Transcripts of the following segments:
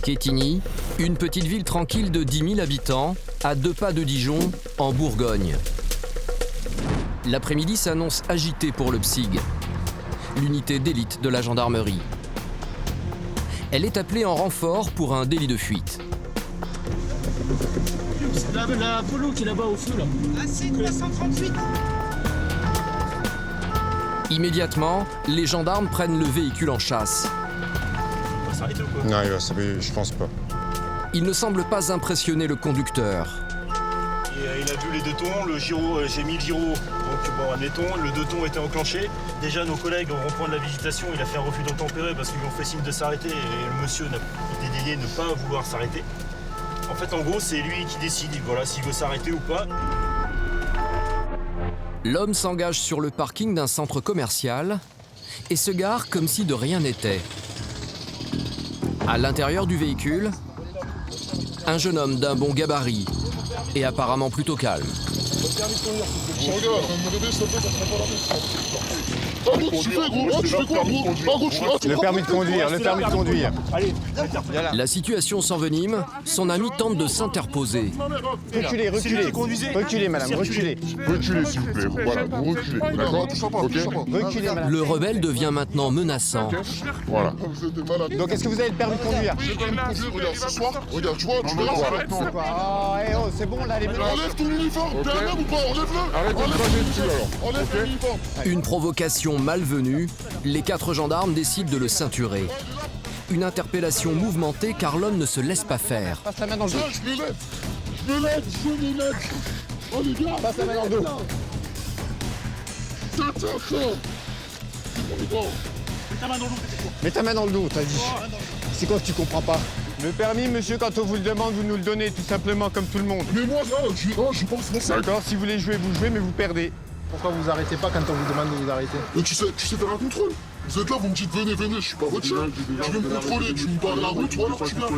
Quetigny, une petite ville tranquille de 10 000 habitants, à 2 pas de Dijon, en Bourgogne. L'après-midi s'annonce agité pour le PSIG, l'unité d'élite de la gendarmerie. Elle est appelée en renfort pour un délit de fuite. La polo qui est là-bas au feu là. Ah, c'est 338. Immédiatement, les gendarmes prennent le véhicule en chasse. Il va s'arrêter ou quoi? Non, il va s'arrêter, je pense pas. Il ne semble pas impressionner le conducteur. Il a vu les deux tons, le gyro, j'ai mis le gyro. Donc bon, admettons, le deux tons était enclenché. Déjà, nos collègues au rond-point de la visitation, il a fait un refus d'obtempérer parce qu'ils lui ont fait signe de s'arrêter et le monsieur était délié ne pas vouloir s'arrêter. En fait, en gros, c'est lui qui décide, voilà, s'il veut s'arrêter ou pas. L'homme s'engage sur le parking d'un centre commercial et se gare comme si de rien n'était. À l'intérieur du véhicule, un jeune homme d'un bon gabarit et apparemment plutôt calme. Le permis de conduire, le permis de conduire. La situation s'envenime, son ami tente de s'interposer. Reculez, reculez. Reculez, madame, reculez. Reculez, s'il vous plaît. Voilà, vous reculez. D'accord? Reculez, madame. Le rebelle devient maintenant menaçant. Voilà. Donc, est-ce que vous avez le permis de conduire? J'ai le permis de conduire, regarde, ce soir. Regarde, tu vois, tu verras, ça va être non. Oh, c'est bon, là, les mecs. Enlève ton uniforme, t'es un homme ou pas? Enlève-le. Arrête de cracher dessus, alors. Enlève ton uniforme. Une provocation malvenue, les 4 gendarmes décident de le ceinturer. Une interpellation mouvementée car l'homme ne se laisse pas faire. Passe la main dans le dos. Tiens, je me mets. Je me mets. Oh, les gars. Passe la main dans le dos. Tiens. On est bon. Mets ta main dans le dos, t'as dit. C'est quoi que tu comprends pas? Le permis, monsieur, quand on vous le demande, vous nous le donnez, tout simplement, comme tout le monde. Mais moi, non, je pense français. D'accord, si vous voulez jouer, vous jouez, mais vous perdez. Pourquoi vous arrêtez pas quand on vous demande de vous arrêter? Mais tu sais faire un contrôle. Vous êtes là, vous me dites venez, je suis pas votre chef. Tu veux me contrôler, tu me parles la route, voilà, tu viens.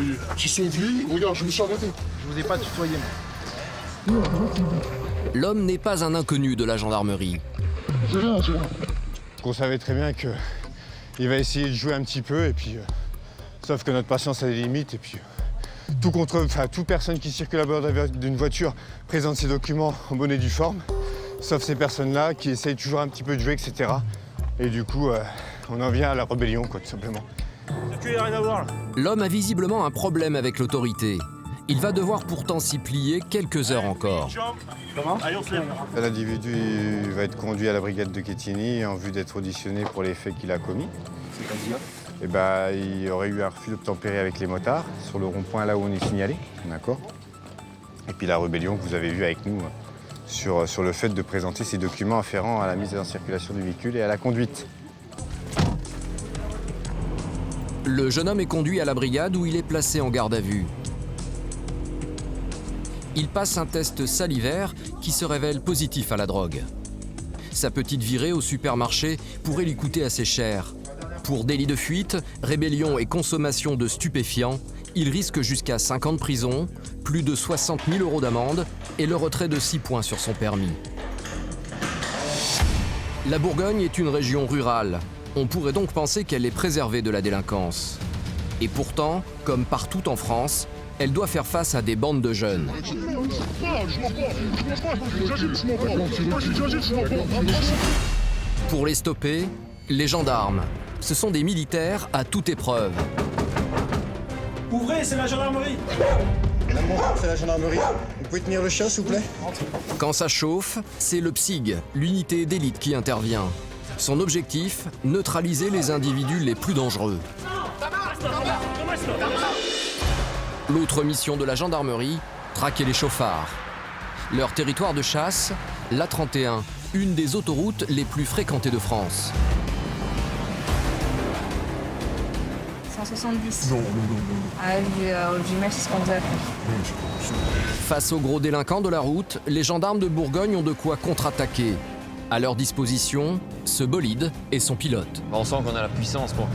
Ils sont venus, regarde, je me suis arrêté. Je vous ai pas tutoyé, moi. L'homme n'est pas un inconnu de la gendarmerie. C'est rien. On savait très bien que il va essayer de jouer un petit peu, et puis... sauf que notre patience a des limites, et puis... toute personne qui circule à bord d'une voiture présente ses documents en bonne et due forme, sauf ces personnes-là qui essayent toujours un petit peu de jouer, etc. Et du coup, on en vient à la rébellion, quoi, tout simplement. Tu n'as rien à voir là. L'homme a visiblement un problème avec l'autorité. Il va devoir pourtant s'y plier quelques heures encore. Comment? Allez, on se lève. L'individu va être conduit à la brigade de Quetigny en vue d'être auditionné pour les faits qu'il a commis. C'est-à-dire? Et bah, il y aurait eu un refus d'obtempérer avec les motards sur le rond-point là où on est signalé, d'accord? Et puis la rébellion que vous avez vue avec nous sur le fait de présenter ces documents afférents à la mise en circulation du véhicule et à la conduite. Le jeune homme est conduit à la brigade où il est placé en garde à vue. Il passe un test salivaire qui se révèle positif à la drogue. Sa petite virée au supermarché pourrait lui coûter assez cher. Pour délit de fuite, rébellion et consommation de stupéfiants, il risque jusqu'à 5 ans de prison, plus de 60 000 € d'amende et le retrait de 6 points sur son permis. La Bourgogne est une région rurale. On pourrait donc penser qu'elle est préservée de la délinquance. Et pourtant, comme partout en France, elle doit faire face à des bandes de jeunes. Pour les stopper, les gendarmes, ce sont des militaires à toute épreuve. Ouvrez, c'est la gendarmerie. C'est la gendarmerie. Vous pouvez tenir le chien, s'il vous plaît? Quand ça chauffe, c'est le PSIG, l'unité d'élite qui intervient. Son objectif, neutraliser les individus les plus dangereux. L'autre mission de la gendarmerie, traquer les chauffards. Leur territoire de chasse, l'A31, une des autoroutes les plus fréquentées de France. 170. J'imagine c'est ce qu'on vous a fait. Face aux gros délinquants de la route, les gendarmes de Bourgogne ont de quoi contre-attaquer. À leur disposition, ce bolide et son pilote. On sent qu'on a la puissance pour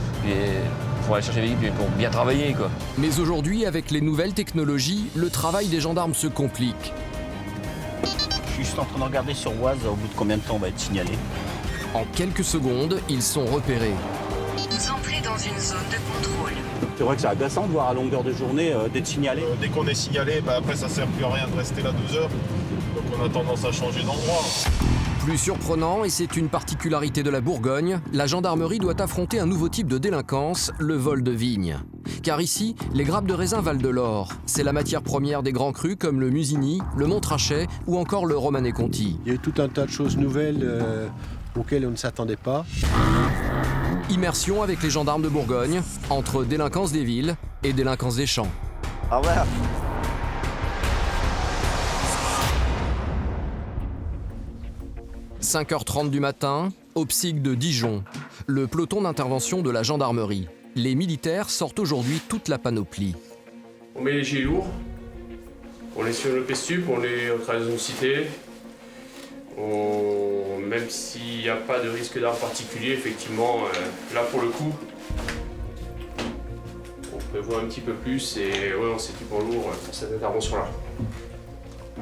aller chercher les véhicules, pour bien travailler, quoi. Mais aujourd'hui, avec les nouvelles technologies, le travail des gendarmes se complique. Je suis juste en train de regarder sur Oise au bout de combien de temps on va être signalé. En quelques secondes, ils sont repérés. Vous entrez dans une zone de contrôle. C'est vrai que c'est agaçant de voir à longueur de journée d'être signalé. Dès qu'on est signalé, après ça sert plus à rien de rester là 12 heures. Donc on a tendance à changer d'endroit. Plus surprenant, et c'est une particularité de la Bourgogne, la gendarmerie doit affronter un nouveau type de délinquance, le vol de vignes. Car ici, les grappes de raisin valent de l'or. C'est la matière première des grands crus comme le Musigny, le Montrachet ou encore le Romanée Conti. Il y a eu tout un tas de choses nouvelles auxquelles on ne s'attendait pas. Immersion avec les gendarmes de Bourgogne, entre délinquance des villes et délinquance des champs. Ah ouais. 5h30 du matin, au PSIG de Dijon, le peloton d'intervention de la gendarmerie. Les militaires sortent aujourd'hui toute la panoplie. On met les gilets lourds, on est sur le PSUP, on travaille dans une cité. Même s'il n'y a pas de risque d'armes particulier, effectivement, là pour le coup, on prévoit un petit peu plus et ouais, on s'équipe en lourd pour cette intervention-là.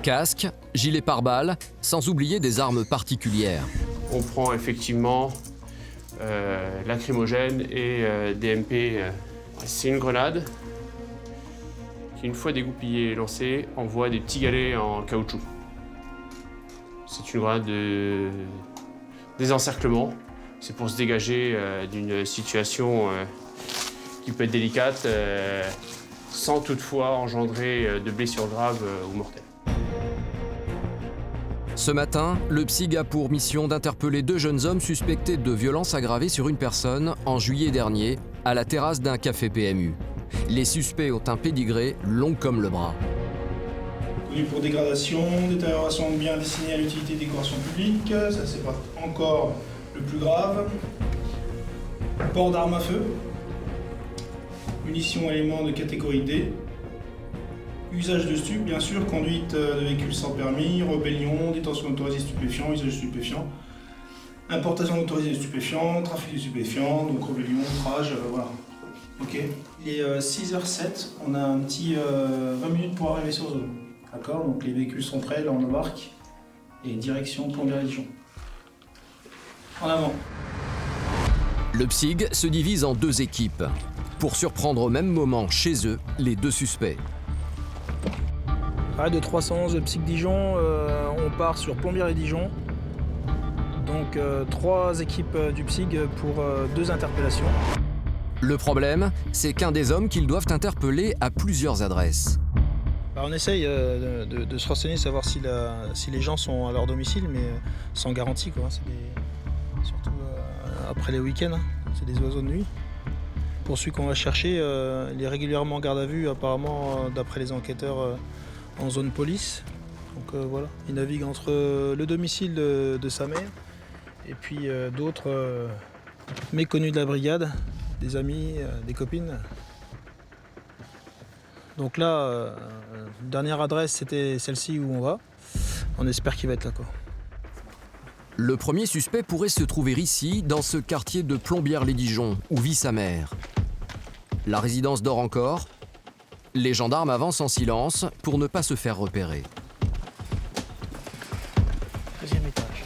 Casque, gilet pare-balles, sans oublier des armes particulières. On prend effectivement lacrymogène et DMP. C'est une grenade qui, une fois dégoupillée et lancée, envoie des petits galets en caoutchouc. C'est une grenade de désencerclement. C'est pour se dégager d'une situation qui peut être délicate sans toutefois engendrer de blessures graves ou mortelles. Ce matin, le PSIG a pour mission d'interpeller 2 jeunes hommes suspectés de violences aggravées sur une personne en juillet dernier à la terrasse d'un café PMU. Les suspects ont un pédigré long comme le bras. Connu pour dégradation, détérioration de biens destinés à l'utilité des corrections publiques, ça c'est pas encore le plus grave. Port d'armes à feu, munitions éléments de catégorie D. Usage de stupes, bien sûr, conduite de véhicules sans permis, rébellion, détention autorisée de stupéfiants, usage de stupéfiants, importation autorisée de stupéfiants, trafic de stupéfiants, donc rébellion, outrage, voilà. Ok. Il est 6h07, on a un petit 20 minutes pour arriver sur zone. D'accord, donc les véhicules sont prêts, là on embarque, et direction Plombières-les-Dijon. En avant. Le PSIG se divise en 2 équipes pour surprendre au même moment chez eux les 2 suspects. De 311 PSIG Dijon, on part sur Plombières-les-Dijon. Donc 3 équipes du PSIG pour 2 interpellations. Le problème, c'est qu'un des hommes qu'ils doivent interpeller a plusieurs adresses. On essaye de se renseigner, savoir si les gens sont à leur domicile, mais sans garantie, quoi. Surtout après les week-ends, c'est des oiseaux de nuit. Pour celui qu'on va chercher, il est régulièrement en garde à vue, apparemment, d'après les enquêteurs, en zone police. Donc voilà, il navigue entre le domicile de sa mère et puis d'autres méconnus de la brigade, des amis, des copines. Donc là, dernière adresse, c'était celle-ci où on va. On espère qu'il va être là, quoi. Le premier suspect pourrait se trouver ici, dans ce quartier de Plombières-les-Dijon, où vit sa mère. La résidence dort encore. Les gendarmes avancent en silence pour ne pas se faire repérer. 2e étage.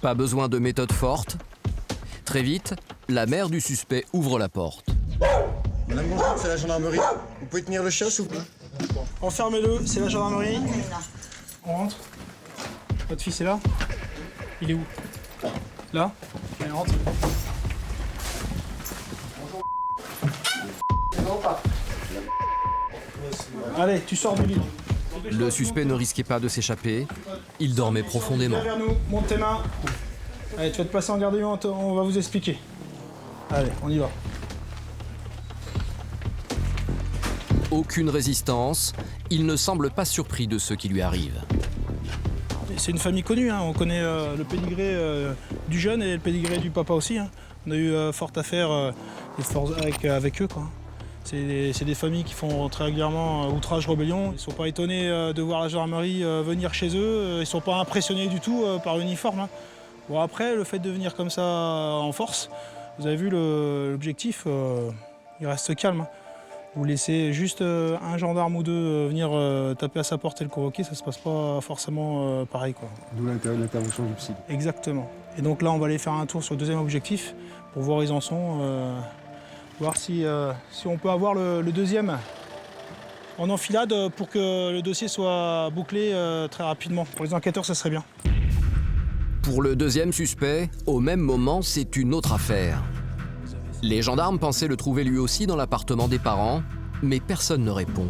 Pas besoin de méthode forte. Très vite, la mère du suspect ouvre la porte. Madame, bonjour, c'est la gendarmerie. Vous pouvez tenir le chien, s'il vous plaît? Enfermez-le, c'est la gendarmerie. On rentre. Votre fils est là? Il est où? Là? Allez, rentre. Allez, tu sors du lit. Le suspect ne risquait pas de s'échapper. Il dormait profondément. Viens vers nous, monte tes mains. Allez, tu vas te placer en garde à vue, on va vous expliquer. Allez, on y va. Aucune résistance. Il ne semble pas surpris de ce qui lui arrive. C'est une famille connue, hein. On connaît le pédigré du jeune et le pédigré du papa aussi, hein. On a eu forte affaire avec eux, quoi. C'est des familles qui font très régulièrement outrage, rébellion. Ils ne sont pas étonnés de voir la gendarmerie venir chez eux. Ils ne sont pas impressionnés du tout par l'uniforme, hein. Bon, après, le fait de venir comme ça en force, vous avez vu l'objectif, il reste calme, hein. Vous laissez juste un gendarme ou deux venir taper à sa porte et le convoquer, ça se passe pas forcément pareil, quoi. D'où l'intérêt de l'intervention du psy. Exactement. Et donc là, on va aller faire un tour sur le deuxième objectif pour voir où ils en sont, voir si on peut avoir le deuxième en enfilade pour que le dossier soit bouclé très rapidement. Pour les enquêteurs, ça serait bien. Pour le deuxième suspect, au même moment, c'est une autre affaire. Les gendarmes pensaient le trouver lui aussi dans l'appartement des parents, mais personne ne répond.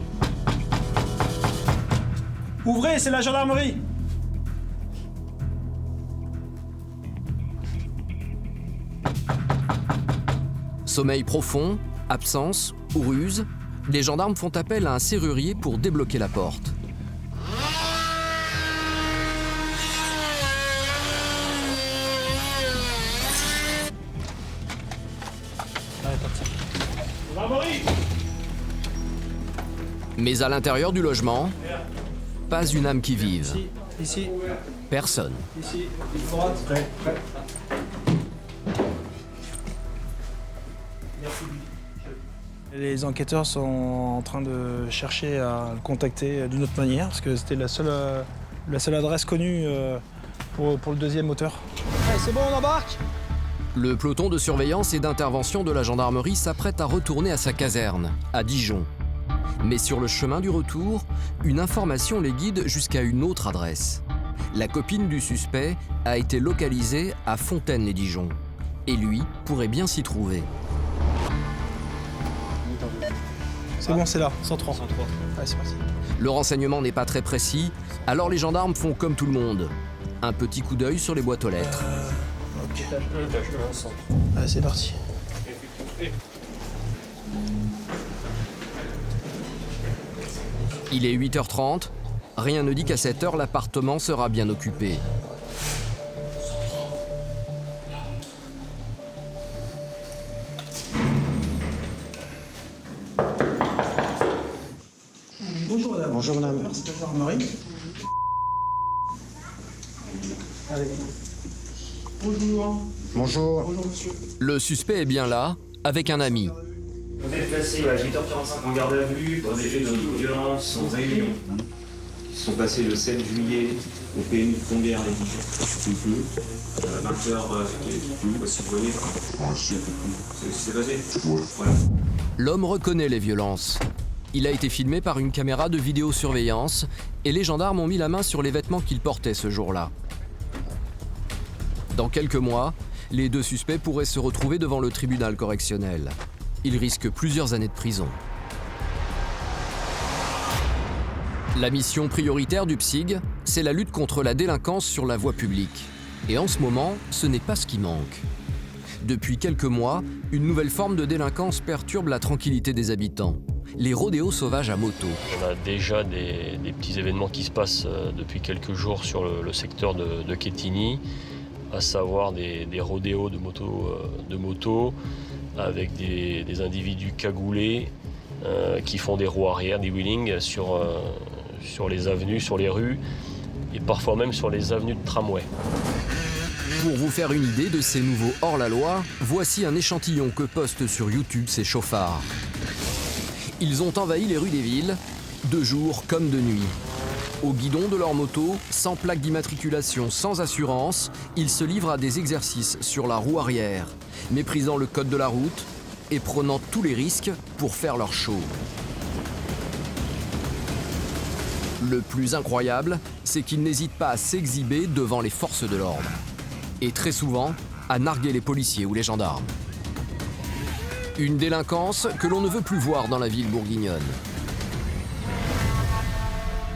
Ouvrez, c'est la gendarmerie! Sommeil profond, absence ou ruse, les gendarmes font appel à un serrurier pour débloquer la porte. Mais à l'intérieur du logement, pas une âme qui vive. Ici. Personne. Ici. Droite. Prêt. Les enquêteurs sont en train de chercher à le contacter d'une autre manière, parce que c'était la seule adresse connue pour le deuxième auteur. Allez, c'est bon, on embarque! Le peloton de surveillance et d'intervention de la gendarmerie s'apprête à retourner à sa caserne, à Dijon. Mais sur le chemin du retour, une information les guide jusqu'à une autre adresse. La copine du suspect a été localisée à Fontaine-les-Dijon. Et lui pourrait bien s'y trouver. C'est bon, c'est là, 103. 103. Allez, c'est parti. Le renseignement n'est pas très précis, alors les gendarmes font comme tout le monde. Un petit coup d'œil sur les boîtes aux lettres. Ok. Allez, c'est parti. Il est 8h30. Rien ne dit qu'à cette heure, l'appartement sera bien occupé. Bonjour madame. Bonjour madame. C'est la gendarmerie. Allez. Bonjour. Bonjour. Bonjour monsieur. Le suspect est bien là, avec un ami. Vous êtes placé à 8h45 en garde à vue pour des faits de violence en réunion qui sont passés le 7 juillet au PMU de Combières les Dijon. À 20h, si vous voyez. C'est passé. Voilà. L'homme reconnaît les violences. Il a été filmé par une caméra de vidéosurveillance et les gendarmes ont mis la main sur les vêtements qu'il portait ce jour-là. Dans quelques mois, les deux suspects pourraient se retrouver devant le tribunal correctionnel. Ils risquent plusieurs années de prison. La mission prioritaire du PSIG, c'est la lutte contre la délinquance sur la voie publique. Et en ce moment, ce n'est pas ce qui manque. Depuis quelques mois, une nouvelle forme de délinquance perturbe la tranquillité des habitants. Les rodéos sauvages à moto. On a déjà des petits événements qui se passent depuis quelques jours sur le secteur de Quetigny, à savoir des rodéos de moto avec des individus cagoulés qui font des roues arrière, des wheelings sur les avenues, sur les rues et parfois même sur les avenues de tramway. Pour vous faire une idée de ces nouveaux hors-la-loi, voici un échantillon que postent sur YouTube ces chauffards. Ils ont envahi les rues des villes, de jour comme de nuit. Au guidon de leur moto, sans plaque d'immatriculation, sans assurance, ils se livrent à des exercices sur la roue arrière, méprisant le code de la route et prenant tous les risques pour faire leur show. Le plus incroyable, c'est qu'ils n'hésitent pas à s'exhiber devant les forces de l'ordre. Et très souvent, à narguer les policiers ou les gendarmes. Une délinquance que l'on ne veut plus voir dans la ville bourguignonne.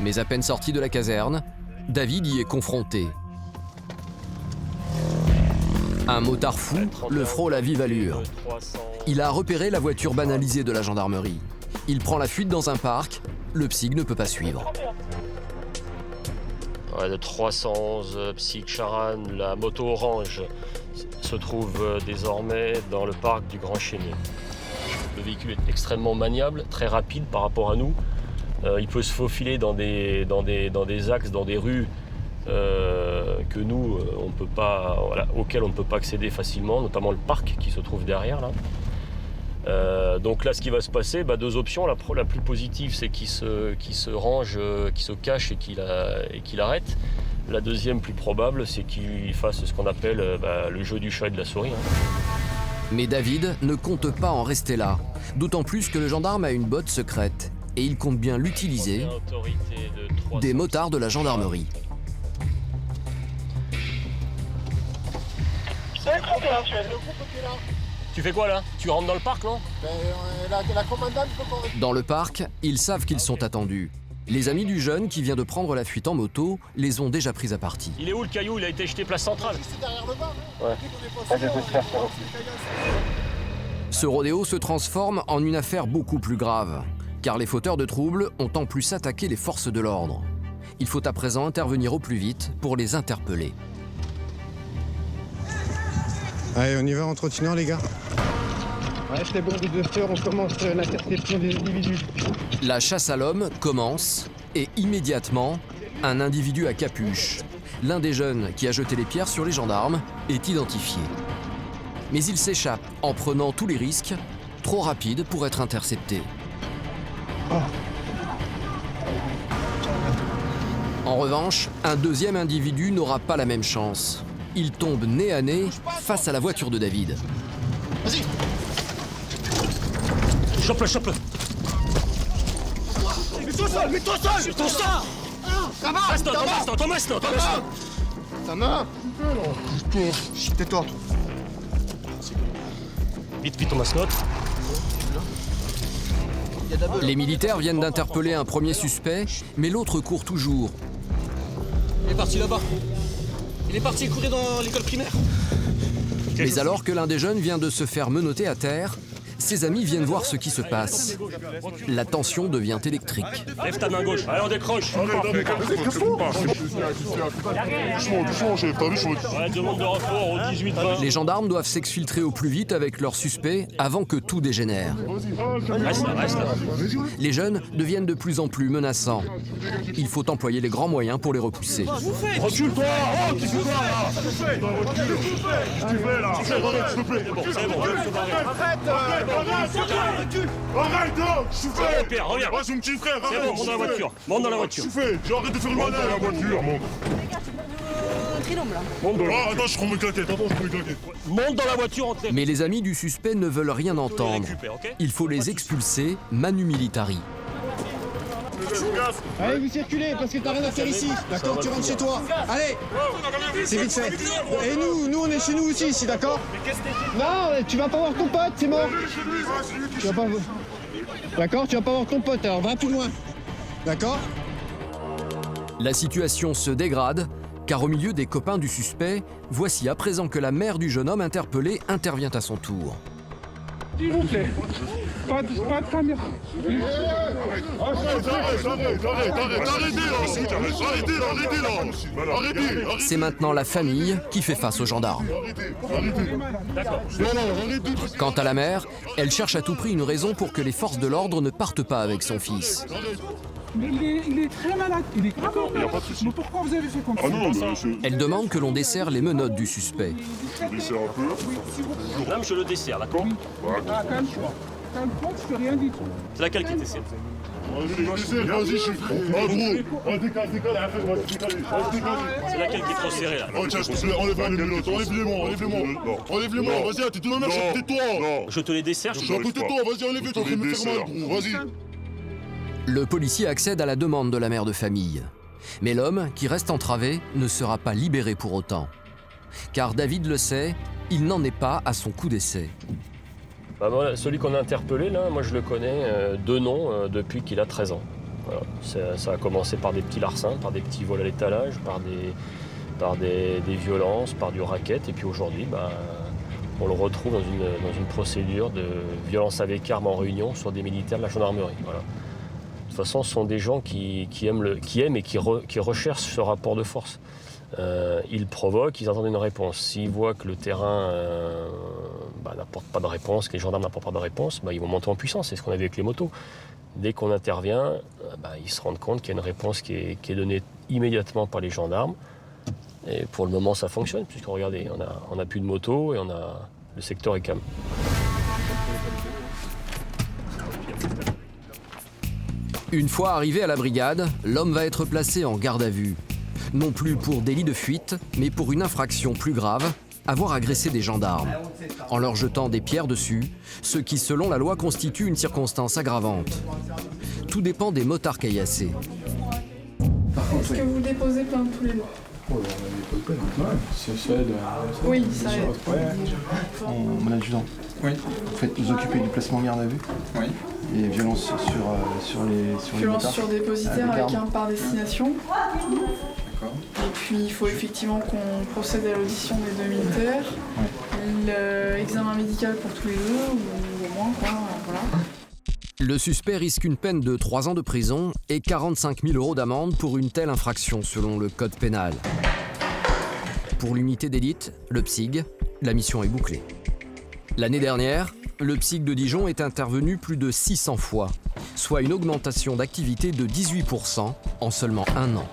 Mais à peine sorti de la caserne, David y est confronté. Un motard fou le frôle à vive allure. Il a repéré la voiture banalisée de la gendarmerie. Il prend la fuite dans un parc. Le PSIG ne peut pas suivre. De 311 PSIG Charan, la moto orange se trouve désormais dans le parc du Grand Chénier. Le véhicule est extrêmement maniable, très rapide par rapport à nous. Il peut se faufiler dans des axes, dans des rues que nous, auxquelles on ne peut pas accéder facilement, notamment le parc qui se trouve derrière là. Donc là, ce qui va se passer, deux options. La plus positive, c'est qu'il se range, qu'il se cache et qu'il arrête. La deuxième, plus probable, c'est qu'il fasse ce qu'on appelle le jeu du chat et de la souris. Mais David ne compte pas en rester là. D'autant plus que le gendarme a une botte secrète. Et il compte bien l'utiliser. Des motards de la gendarmerie. Tu fais quoi là? Tu rentres dans le parc, non? La commandante peut qu'on... Dans le parc, ils savent qu'ils sont attendus. Les amis du jeune qui vient de prendre la fuite en moto les ont déjà pris à partie. Il est où le caillou? Il a été jeté place centrale. Juste derrière le bar. Ouais. Ce rodéo se transforme en une affaire beaucoup plus grave, car les fauteurs de troubles ont en plus attaqué les forces de l'ordre. Il faut à présent intervenir au plus vite pour les interpeller. Allez, on y va en trottinant, les gars. Ouais, c'est bon, les 2 heures, on commence l'interception des individus. La chasse à l'homme commence et immédiatement, un individu à capuche, l'un des jeunes qui a jeté les pierres sur les gendarmes, est identifié. Mais il s'échappe en prenant tous les risques, trop rapide pour être intercepté. En revanche, un deuxième individu n'aura pas la même chance. Il tombe nez à nez face à la voiture de David. Vas-y. Chope-le, chope-le. Mets-toi seul, mets-toi seul. Mets-toi seul. Thomas. Ta main. Tais-toi. Vite, Thomas, note. Les militaires viennent d'interpeller un premier suspect, mais l'autre court toujours. Il est parti là-bas. Il est parti courir dans l'école primaire. Mais alors que l'un des jeunes vient de se faire menotter à terre, ses amis viennent voir ce qui se passe. La tension devient électrique. Lève ta main gauche. Allez, on décroche. Doucement, chef, t'as vu, Ouais, demande de renfort au 18-20. Les gendarmes doivent s'exfiltrer au plus vite avec leurs suspects avant que tout dégénère. Reste là. Les jeunes deviennent de plus en plus menaçants. Il faut employer les grands moyens pour les repousser. Recule-toi. Oh, qu'est-ce que tu fais là? Qu'est-ce que tu fais là? Arrête, s'il te plaît. C'est bon. Arrête là. Qu'est-ce que tu fais? Pierre, reviens. Vas-y, mon petit frère, C'est bon, monte dans la voiture. Monte dans la voiture. Qu'est-ce que tu fais? J'ai arrêté de faire le malin. Monte dans la voiture, monte. Ah, attends, je prends mes claquettes. Monte dans la voiture, entre les... Mais les amis du suspect ne veulent rien entendre. Il faut les expulser, manu militari. Allez, vous circulez parce que t'as rien à faire ici. D'accord, tu rentres chez toi. Allez, c'est vite fait. Et nous on est chez nous aussi ici, d'accord? Non, tu vas pas voir ton pote, c'est mort. Tu vas pas... D'accord, tu vas pas voir ton pote, alors va plus loin. D'accord? La situation se dégrade, car au milieu des copains du suspect, voici à présent que la mère du jeune homme interpellé intervient à son tour. S'il vous plaît, pas de caméra. Arrêtez. C'est maintenant la famille qui fait face aux gendarmes. Quant à la mère, elle cherche à tout prix une raison pour que les forces de l'ordre ne partent pas avec son fils. Mais il est très malade, il est grave malade. Mais pourquoi vous avez fait comme ça? Elle demande que l'on desserre les menottes du suspect. Madame, je le desserre, d'accord? Calme-toi, je fais rien du tout. C'est laquelle qui t'essaie? Vas-y, je suis prêt. Oh, gros. Décale. C'est laquelle qui est trop serrée, là? Oh, tiens, enlève les menottes. Enlève-les-moi. Vas-y, t'es tout le même, tais-toi. Je te les desserre, Je suis à côté de toi. Vas-y, enlève-les. T'es en train de me faire mal, gros. Vas-y. Le policier accède à la demande de la mère de famille. Mais l'homme, qui reste entravé, ne sera pas libéré pour autant. Car David le sait, il n'en est pas à son coup d'essai. Voilà, celui qu'on a interpellé, là, moi je le connais de nom depuis qu'il a 13 ans. Voilà. Ça a commencé par des petits larcins, par des petits vols à l'étalage, par des violences, par du racket. Et puis aujourd'hui, on le retrouve dans une procédure de violence avec arme en réunion sur des militaires de la gendarmerie. Voilà. De toute façon, ce sont des gens qui aiment et qui recherchent ce rapport de force. Ils provoquent, ils attendent une réponse. S'ils voient que le terrain n'apporte pas de réponse, que les gendarmes n'apportent pas de réponse, ils vont monter en puissance. C'est ce qu'on a vu avec les motos. Dès qu'on intervient, ils se rendent compte qu'il y a une réponse qui est donnée immédiatement par les gendarmes. Et pour le moment, ça fonctionne, puisque regardez, on a plus de motos et le secteur est calme. Une fois arrivé à la brigade, l'homme va être placé en garde à vue. Non plus pour délit de fuite, mais pour une infraction plus grave, avoir agressé des gendarmes, en leur jetant des pierres dessus, ce qui selon la loi constitue une circonstance aggravante. Tout dépend des motards caillassés. Est-ce que vous déposez plainte tous les mois? Ça aide. Oui, ça aide. Mon adjudant. Oui. Vous faites vous occuper du placement en garde à vue. Oui. Et violence sur les Violence motards. sur dépositaire avec un par destination. D'accord. Et puis il faut effectivement qu'on procède à l'audition des deux militaires. L'examen médical pour tous les deux, ou au moins, quoi. Voilà. Le suspect risque une peine de 3 ans de prison et 45 000 € d'amende pour une telle infraction selon le code pénal. Pour l'unité d'élite, le PSIG, la mission est bouclée. L'année dernière, le PSIG de Dijon est intervenu plus de 600 fois, soit une augmentation d'activité de 18% en seulement 1 an.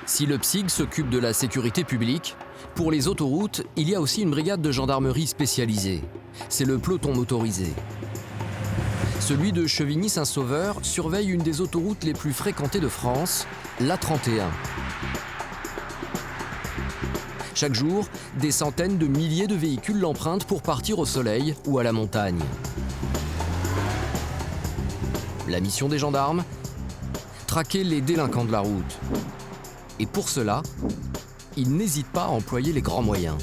Si le PSIG s'occupe de la sécurité publique, pour les autoroutes, il y a aussi une brigade de gendarmerie spécialisée. C'est le peloton motorisé. Celui de Chevigny-Saint-Sauveur surveille une des autoroutes les plus fréquentées de France, l'A31. Chaque jour, des centaines de milliers de véhicules l'empruntent pour partir au soleil ou à la montagne. La mission des gendarmes ? Traquer les délinquants de la route. Et pour cela, ils n'hésitent pas à employer les grands moyens.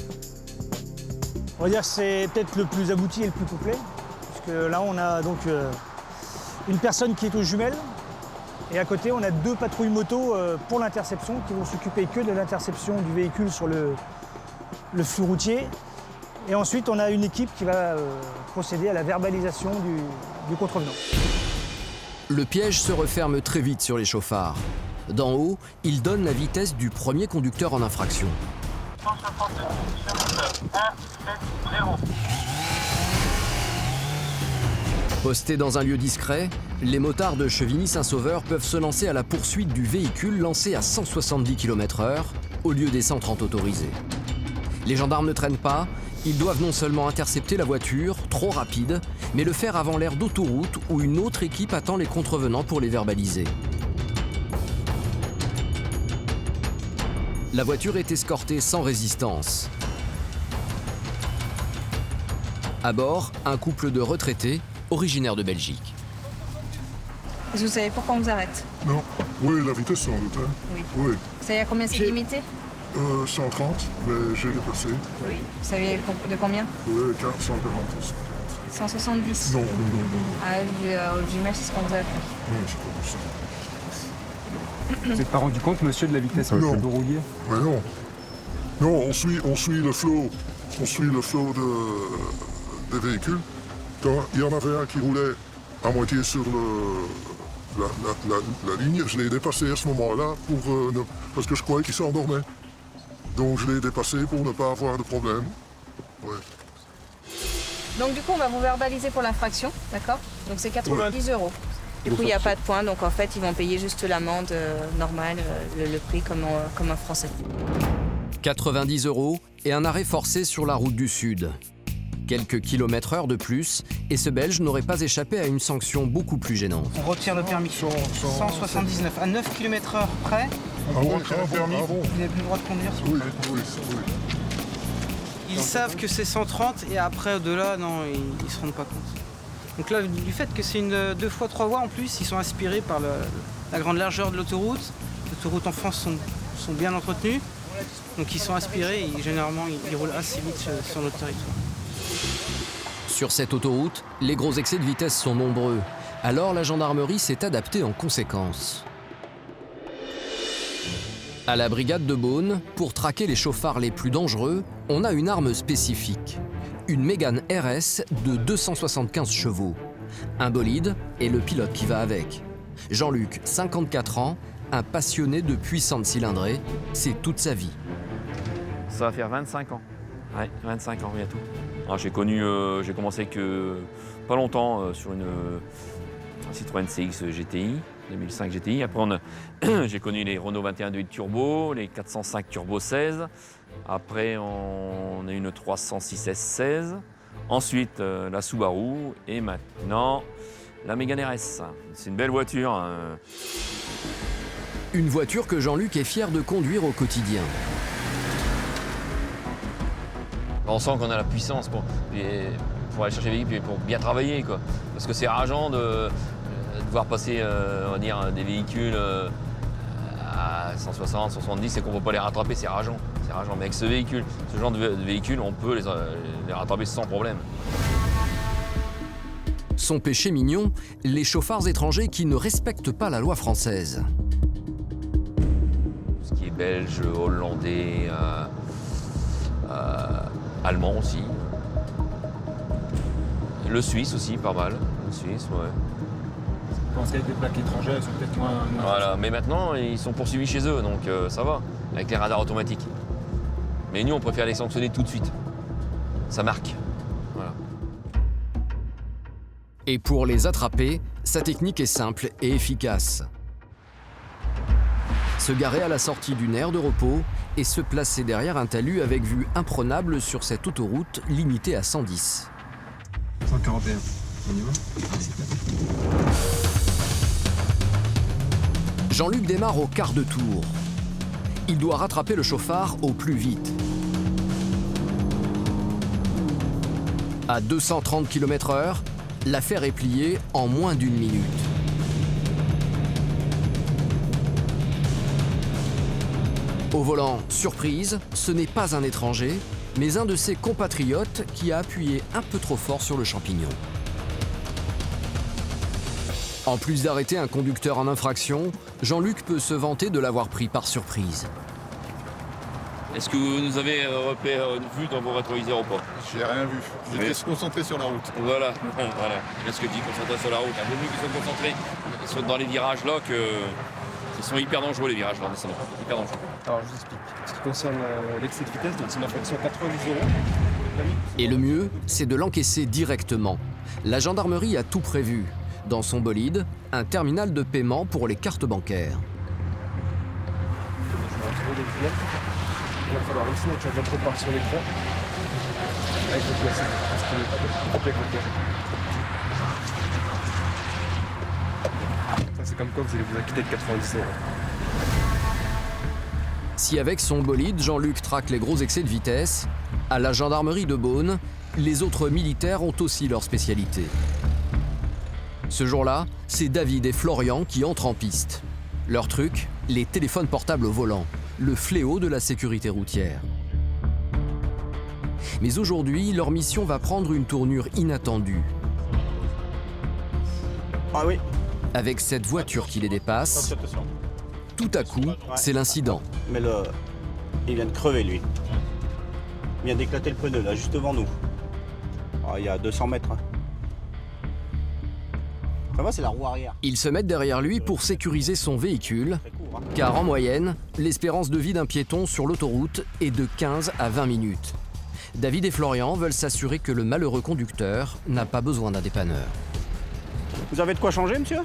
On va dire que c'est peut-être le plus abouti et le plus complet. Parce que là, on a donc une personne qui est aux jumelles. Et à côté, on a 2 patrouilles moto pour l'interception qui vont s'occuper que de l'interception du véhicule sur le flux routier. Et ensuite, on a une équipe qui va procéder à la verbalisation du contrevenant. Le piège se referme très vite sur les chauffards. D'en haut, il donne la vitesse du premier conducteur en infraction. 179, Postés dans un lieu discret, les motards de Chevigny-Saint-Sauveur peuvent se lancer à la poursuite du véhicule lancé à 170 km/h au lieu des 130 autorisés. Les gendarmes ne traînent pas, ils doivent non seulement intercepter la voiture, trop rapide, mais le faire avant l'aire d'autoroute où une autre équipe attend les contrevenants pour les verbaliser. La voiture est escortée sans résistance. À bord, un couple de retraités originaires de Belgique. Est-ce que vous savez pourquoi on vous arrête? Non. Oui, la vitesse sans doute. Hein. Oui. Oui. Vous savez à combien c'est limité? 130, mais j'ai dépassé. Oui. Vous savez de combien? Oui, 140. 170? Non. Ah, au jumelle, c'est ce qu'on vous a fait. Non, c'est pas ça. Vous n'êtes pas rendu compte, monsieur, de la vitesse avec le roulier? Mais non. Non, on suit le flot. On suit le flot des véhicules. Quand il y en avait un qui roulait à moitié sur la ligne, je l'ai dépassé à ce moment-là parce que je croyais qu'il s'endormait. Donc je l'ai dépassé pour ne pas avoir de problème. Ouais. Donc du coup, on va vous verbaliser pour l'infraction, d'accord? Donc c'est 90 €. Du coup, il n'y a pas de points, donc en fait, ils vont payer juste l'amende normale, le prix comme un Français. 90 € et un arrêt forcé sur la route du Sud. Quelques kilomètres-heure de plus, et ce Belge n'aurait pas échappé à une sanction beaucoup plus gênante. On retire le permis. 179 à 9 km/h près. Ah bon, le permis. Vous n'avez plus le droit de conduire. Oui. Ils savent que c'est 130 et après, au-delà, non, ils ne se rendent pas compte. Donc là, du fait que c'est une 2 fois 3 voies en plus, ils sont inspirés par la grande largeur de l'autoroute. Les autoroutes en France sont bien entretenues. Donc ils sont inspirés et généralement ils roulent assez vite sur notre territoire. Sur cette autoroute, les gros excès de vitesse sont nombreux. Alors la gendarmerie s'est adaptée en conséquence. À la brigade de Beaune, pour traquer les chauffards les plus dangereux, on a une arme spécifique. Une Mégane RS de 275 chevaux. Un bolide et le pilote qui va avec. Jean-Luc, 54 ans, un passionné de puissante cylindrée, c'est toute sa vie. Ça va faire 25 ans. Ouais, 25 ans bientôt. Alors, j'ai commencé que pas longtemps sur une Citroën CX GTI, 2005 GTI. Après, j'ai connu les Renault 21 2.8 turbo, les 405 turbo 16. Après, on a eu une 306 S16. Ensuite, la Subaru et maintenant la Mégane RS. C'est une belle voiture. Une voiture que Jean-Luc est fier de conduire au quotidien. On sent qu'on a la puissance pour aller chercher les véhicules, pour bien travailler, quoi. Parce que c'est rageant de devoir passer on va dire, des véhicules à 160, 170 et qu'on ne peut pas les rattraper, c'est rageant. Mais avec ce véhicule, ce genre de véhicule, on peut les rattraper sans problème. Son péché mignon, les chauffards étrangers qui ne respectent pas la loi française. Ce qui est belge, hollandais, allemand aussi. Le suisse aussi, pas mal. Le suisse, ouais. Quand il y a des plaques étrangères, elles sont peut-être moins... Voilà, mais maintenant, ils sont poursuivis chez eux, donc ça va, avec les radars automatiques. Mais nous, on préfère les sanctionner tout de suite. Ça marque. Voilà. Et pour les attraper, sa technique est simple et efficace. Se garer à la sortie d'une aire de repos et se placer derrière un talus avec vue imprenable sur cette autoroute limitée à 110. 141. On y va ? Jean-Luc démarre au quart de tour. Il doit rattraper le chauffard au plus vite. À 230 km/h, l'affaire est pliée en moins d'une minute. Au volant, surprise, ce n'est pas un étranger, mais un de ses compatriotes qui a appuyé un peu trop fort sur le champignon. En plus d'arrêter un conducteur en infraction, Jean-Luc peut se vanter de l'avoir pris par surprise. Est-ce que vous nous avez vu dans vos rétroviseurs ou pas? J'ai rien vu. J'étais concentré sur la route. Voilà. Est-ce que dit concentré sur la route? Il vaut mieux qu'ils soient concentrés. Ils sont dans les virages là ils sont hyper dangereux les virages là, descendant. Hyper dangereux. Alors je vous explique. Ce qui concerne l'excès de vitesse, donc c'est une infraction 90 €. Et le mieux, c'est de l'encaisser directement. La gendarmerie a tout prévu. Dans son bolide, un terminal de paiement pour les cartes bancaires. Il va falloir aussi mettre la préparation sur l'écran avec le classique, parce qu'il est complet. Ça c'est comme quoi vous allez vous acquitter de 90 €. Si avec son bolide, Jean-Luc traque les gros excès de vitesse, à la gendarmerie de Beaune, les autres militaires ont aussi leur spécialité. Ce jour-là, c'est David et Florian qui entrent en piste. Leur truc, les téléphones portables au volant, le fléau de la sécurité routière. Mais aujourd'hui, leur mission va prendre une tournure inattendue. Ah oui. Avec cette voiture qui les dépasse, tout à coup, c'est l'incident. Mais là, il vient de crever lui. Il vient d'éclater le pneu là, juste devant nous. Ah, il y a 200 mètres. Ça va, c'est la roue arrière. Ils se mettent derrière lui pour sécuriser son véhicule, car en moyenne, l'espérance de vie d'un piéton sur l'autoroute est de 15 à 20 minutes. David et Florian veulent s'assurer que le malheureux conducteur n'a pas besoin d'un dépanneur. Vous avez de quoi changer, monsieur?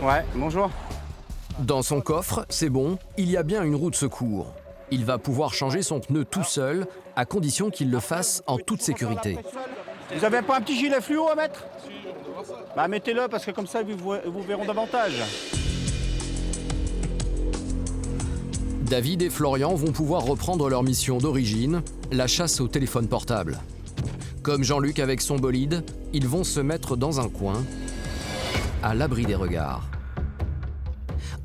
Ouais, bonjour. Dans son coffre, c'est bon, il y a bien une roue de secours. Il va pouvoir changer son pneu tout seul, à condition qu'il le fasse en toute sécurité. Vous avez pas un petit gilet fluo à mettre? Bah mettez-le parce que comme ça vous verront davantage. David et Florian vont pouvoir reprendre leur mission d'origine, la chasse au téléphone portable. Comme Jean-Luc avec son bolide, ils vont se mettre dans un coin, à l'abri des regards.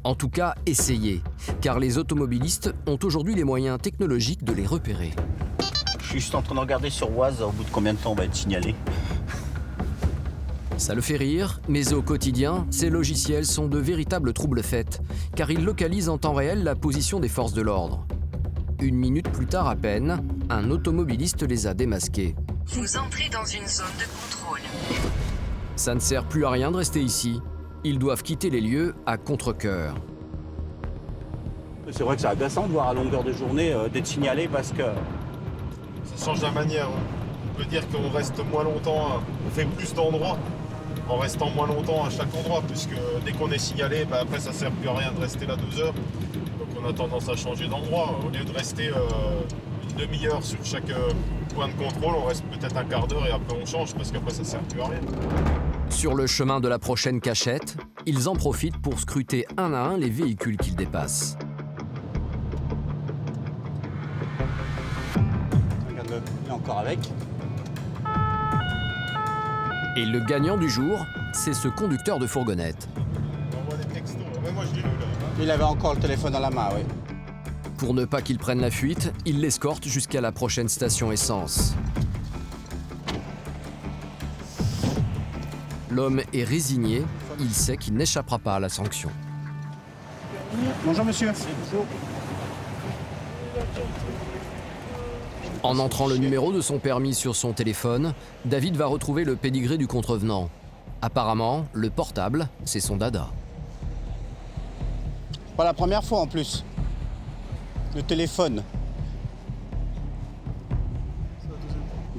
En tout cas, essayez, car les automobilistes ont aujourd'hui les moyens technologiques de les repérer. Je suis juste en train de regarder sur Waze au bout de combien de temps on va être signalé. Ça le fait rire, mais au quotidien, ces logiciels sont de véritables troubles-fêtes, car ils localisent en temps réel la position des forces de l'ordre. Une minute plus tard à peine, un automobiliste les a démasqués. Vous entrez dans une zone de contrôle. Ça ne sert plus à rien de rester ici. Ils doivent quitter les lieux à contre-cœur. C'est vrai que c'est agaçant de voir à longueur de journée d'être signalé parce que... Ça change la manière. On peut dire qu'on reste moins longtemps, on fait plus d'endroits en restant moins longtemps à chaque endroit, puisque dès qu'on est signalé, après ça sert plus à rien de rester là 2 heures. Donc on a tendance à changer d'endroit. Au lieu de rester demi-heure sur chaque point de contrôle, on reste peut-être un quart d'heure et après on change parce qu'après ça sert plus à rien. Sur le chemin de la prochaine cachette, ils en profitent pour scruter un à un les véhicules qu'ils dépassent. Regarde-le, il est encore avec. Et le gagnant du jour, c'est ce conducteur de fourgonnette. Il avait encore le téléphone dans la main, oui. Pour ne pas qu'il prenne la fuite, il l'escorte jusqu'à la prochaine station essence. L'homme est résigné, il sait qu'il n'échappera pas à la sanction. Bonjour monsieur. En entrant le numéro de son permis sur son téléphone, David va retrouver le pédigré du contrevenant. Apparemment, le portable, c'est son dada. Pas la première fois en plus. Le téléphone.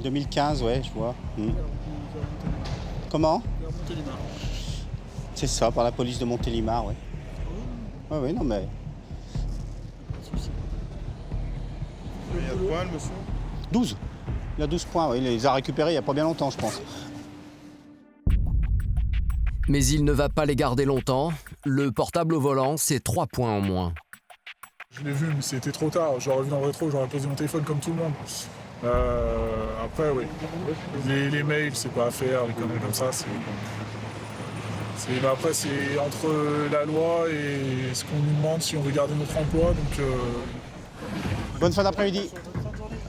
2015, ouais, je vois. Comment? C'est ça, par la police de Montélimar, ouais. Ouais, ouais, non mais... Il y a de points, le monsieur? 12. Il a 12 points, oui. Il les a récupérés il n'y a pas bien longtemps, je pense. Mais il ne va pas les garder longtemps. Le portable au volant, c'est 3 points en moins. Je l'ai vu, mais c'était trop tard. J'aurais vu dans le rétro, j'aurais posé mon téléphone comme tout le monde. Après, oui. Les mails, c'est pas à faire, les conneries comme ça, après, c'est entre la loi et ce qu'on nous demande si on veut garder notre emploi, donc... Bonne fin d'après-midi.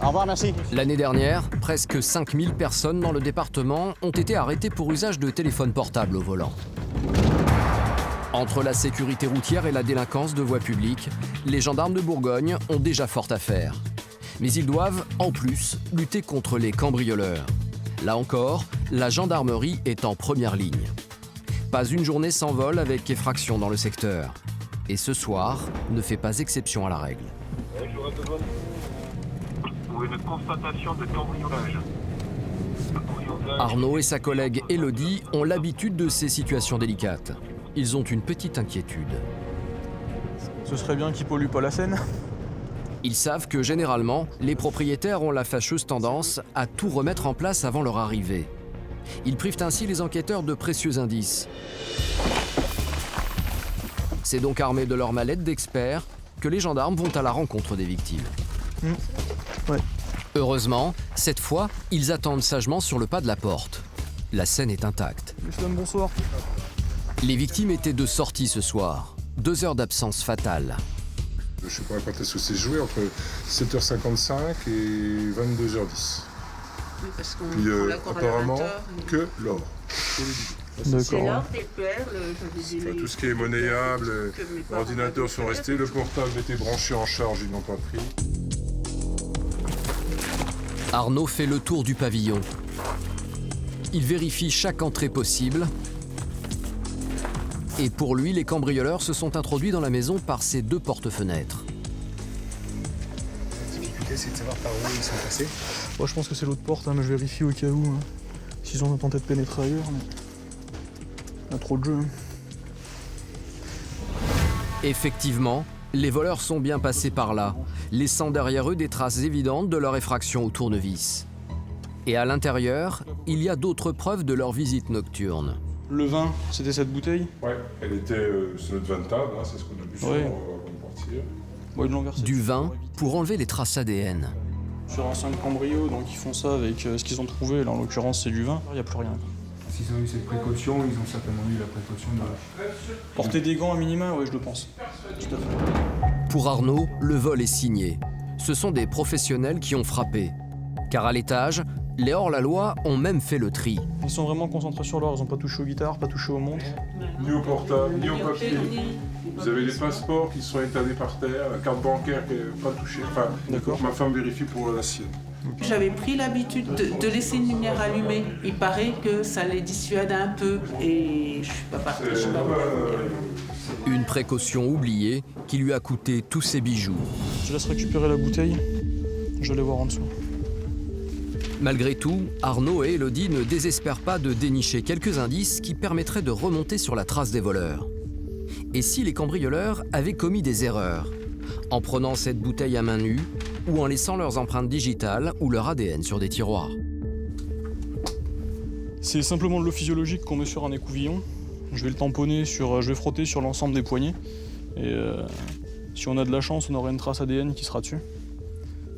Au revoir, merci. L'année dernière, presque 5000 personnes dans le département ont été arrêtées pour usage de téléphone portable au volant. Entre la sécurité routière et la délinquance de voies publiques, les gendarmes de Bourgogne ont déjà fort à faire. Mais ils doivent, en plus, lutter contre les cambrioleurs. Là encore, la gendarmerie est en première ligne. Pas une journée sans vol avec effraction dans le secteur. Et ce soir ne fait pas exception à la règle. Ou une constatation de cambriolage. Arnaud et sa collègue Élodie ont l'habitude de ces situations délicates. Ils ont une petite inquiétude. Ce serait bien qu'ils polluent pas la Seine. Ils savent que généralement, les propriétaires ont la fâcheuse tendance à tout remettre en place avant leur arrivée. Ils privent ainsi les enquêteurs de précieux indices. C'est donc armés de leur mallette d'experts que les gendarmes vont à la rencontre des victimes. Ouais. Heureusement, cette fois, ils attendent sagement sur le pas de la porte. La scène est intacte. Bonsoir. Les victimes étaient de sortie ce soir. 2 heures d'absence fatale. Je sais pas quand est-ce que c'est joué, entre 7h55 et 22h10. Oui, parce qu'on Puis apparemment que l'or. C'est l'or, des perles, Enfin, tout ce qui est monnayable, les ordinateurs sont restés, le portable était branché en charge, ils n'ont pas pris. Arnaud fait le tour du pavillon. Il vérifie chaque entrée possible. Et pour lui, les cambrioleurs se sont introduits dans la maison par ces 2 porte-fenêtres. La difficulté, c'est de savoir par où ils sont passés. Moi, je pense que c'est l'autre porte, hein, mais je vérifie au cas où. Hein. S'ils ont tenté de pénétrer ailleurs. Mais... il y a trop de jeux. Hein. Effectivement, les voleurs sont bien passés par là, laissant derrière eux des traces évidentes de leur effraction au tournevis. Et à l'intérieur, il y a d'autres preuves de leur visite nocturne. Le vin, c'était cette bouteille? Ouais, elle était sur notre vin de table, hein, c'est ce qu'on a bu avant de partir. Du vin pour enlever les traces ADN. Sur un 5 cambrios, donc ils font ça avec ce qu'ils ont trouvé. Là, en l'occurrence, c'est du vin. Il n'y a plus rien. S'ils ont eu cette précaution, ils ont certainement eu la précaution de... Porter des gants à minima, oui, je le pense. Tout à fait. Pour Arnaud, le vol est signé. Ce sont des professionnels qui ont frappé. Car à l'étage, les hors-la-loi ont même fait le tri. Ils sont vraiment concentrés sur l'or, ils n'ont pas touché aux guitares, pas touché aux montres. Ni au portable, ni au papier. Vous avez les passeports qui sont étalés par terre, la carte bancaire qui n'est pas touchée. Enfin, d'accord. Ma femme vérifie pour la sienne. J'avais pris l'habitude de laisser une lumière allumée. Il paraît que ça les dissuade un peu et je suis pas partie. Une précaution oubliée qui lui a coûté tous ses bijoux. Je laisse récupérer la bouteille, je vais aller voir en dessous. Malgré tout, Arnaud et Élodie ne désespèrent pas de dénicher quelques indices qui permettraient de remonter sur la trace des voleurs. Et si les cambrioleurs avaient commis des erreurs? en prenant cette bouteille à main nue ou en laissant leurs empreintes digitales ou leur ADN sur des tiroirs. C'est simplement de l'eau physiologique qu'on met sur un écouvillon. Je vais le tamponner, je vais frotter sur l'ensemble des poignées. Et si on a de la chance, on aura une trace ADN qui sera dessus.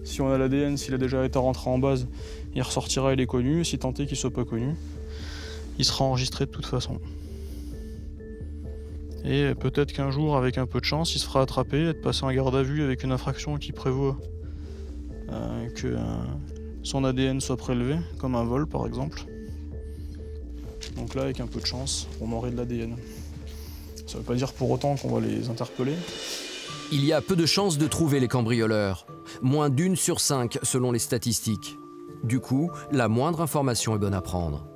Si on a l'ADN, s'il a déjà été rentré en base, il ressortira, il est connu. Si tant est qu'il ne soit pas connu, il sera enregistré de toute façon. Et peut-être qu'un jour, avec un peu de chance, il se fera attraper, être passé en garde à vue avec une infraction qui prévoit que son ADN soit prélevé, comme un vol par exemple. Donc là, avec un peu de chance, on aurait de l'ADN. Ça ne veut pas dire pour autant qu'on va les interpeller. Il y a peu de chances de trouver les cambrioleurs. Moins d'1 sur 5 selon les statistiques. Du coup, la moindre information est bonne à prendre.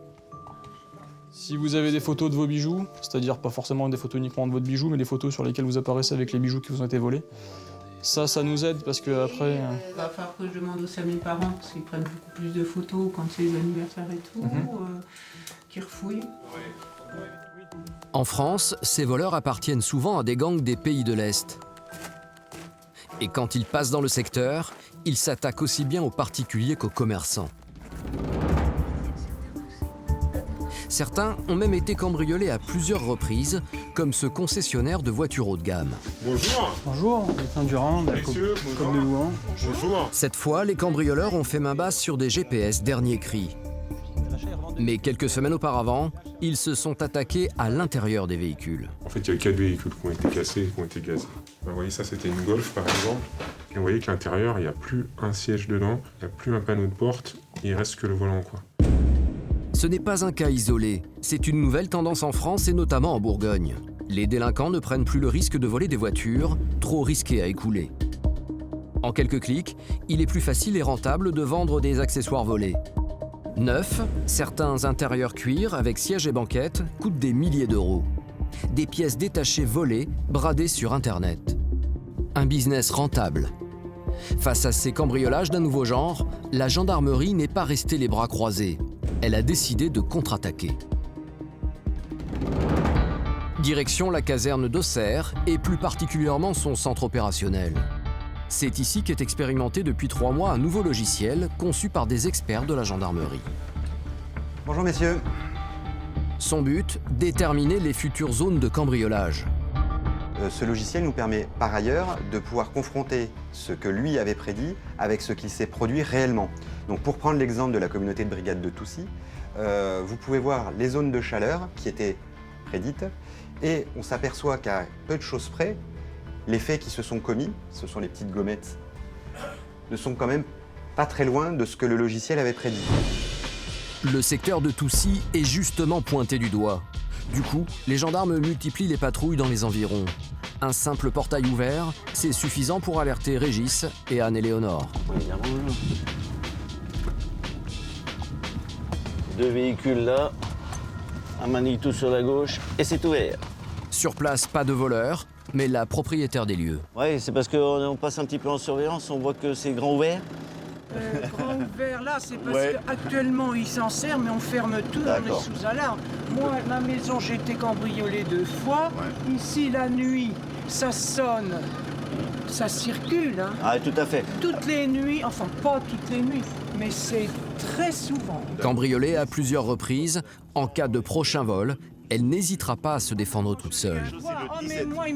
Si vous avez des photos de vos bijoux, c'est-à-dire pas forcément des photos uniquement de votre bijou, mais des photos sur lesquelles vous apparaissez avec les bijoux qui vous ont été volés, ça nous aide parce qu'après... Il va falloir que je demande aussi à mes parents, parce qu'ils prennent beaucoup plus de photos quand c'est les anniversaires et tout, qu'ils refouillent. En France, ces voleurs appartiennent souvent à des gangs des pays de l'Est. Et quand ils passent dans le secteur, ils s'attaquent aussi bien aux particuliers qu'aux commerçants. Certains ont même été cambriolés à plusieurs reprises, comme ce concessionnaire de voitures haut de gamme. Bonjour. Bonjour, Saint Durand, Messieurs, comme des Louans. Bonjour. Cette fois, les cambrioleurs ont fait main basse sur des GPS dernier cri. Mais quelques semaines auparavant, ils se sont attaqués à l'intérieur des véhicules. En fait, il y a 4 véhicules qui ont été cassés, qui ont été gazés. Vous voyez, ça, c'était une Golf, par exemple. Et vous voyez que l'intérieur, il n'y a plus un siège dedans, il n'y a plus un panneau de porte, il reste que le volant, quoi. Ce n'est pas un cas isolé. C'est une nouvelle tendance en France et notamment en Bourgogne. Les délinquants ne prennent plus le risque de voler des voitures, trop risquées à écouler. En quelques clics, il est plus facile et rentable de vendre des accessoires volés. Neufs, certains intérieurs cuir avec siège et banquette coûtent des milliers d'euros. Des pièces détachées volées, bradées sur Internet. Un business rentable. Face à ces cambriolages d'un nouveau genre, la gendarmerie n'est pas restée les bras croisés. Elle a décidé de contre-attaquer. Direction la caserne d'Auxerre et plus particulièrement son centre opérationnel. C'est ici qu'est expérimenté depuis 3 mois un nouveau logiciel conçu par des experts de la gendarmerie. Bonjour messieurs. Son but, déterminer les futures zones de cambriolage. Ce logiciel nous permet par ailleurs de pouvoir confronter ce que lui avait prédit avec ce qui s'est produit réellement. Donc pour prendre l'exemple de la communauté de brigade de Toussy, vous pouvez voir les zones de chaleur qui étaient prédites et on s'aperçoit qu'à peu de choses près, les faits qui se sont commis, ce sont les petites gommettes, ne sont quand même pas très loin de ce que le logiciel avait prédit. Le secteur de Toussy est justement pointé du doigt. Du coup, les gendarmes multiplient les patrouilles dans les environs. Un simple portail ouvert, c'est suffisant pour alerter Régis et Anne-Éléonore. Deux véhicules là, un Manitou sur la gauche et c'est ouvert. Sur place, pas de voleurs, mais la propriétaire des lieux. Oui, c'est parce qu'on passe un petit peu en surveillance, on voit que c'est grand ouvert. Grand ouvert là, c'est parce qu'actuellement il s'en sert, mais on ferme tout, on est sous alarme. Moi, ma maison, j'ai été cambriolée 2 fois. Ici, la nuit, ça sonne, ça circule. Hein. Ah, tout à fait. Toutes les nuits, enfin pas toutes les nuits, mais c'est très souvent. Cambriolée à plusieurs reprises, en cas de prochain vol, elle n'hésitera pas à se défendre toute seule. Oh, mais moi,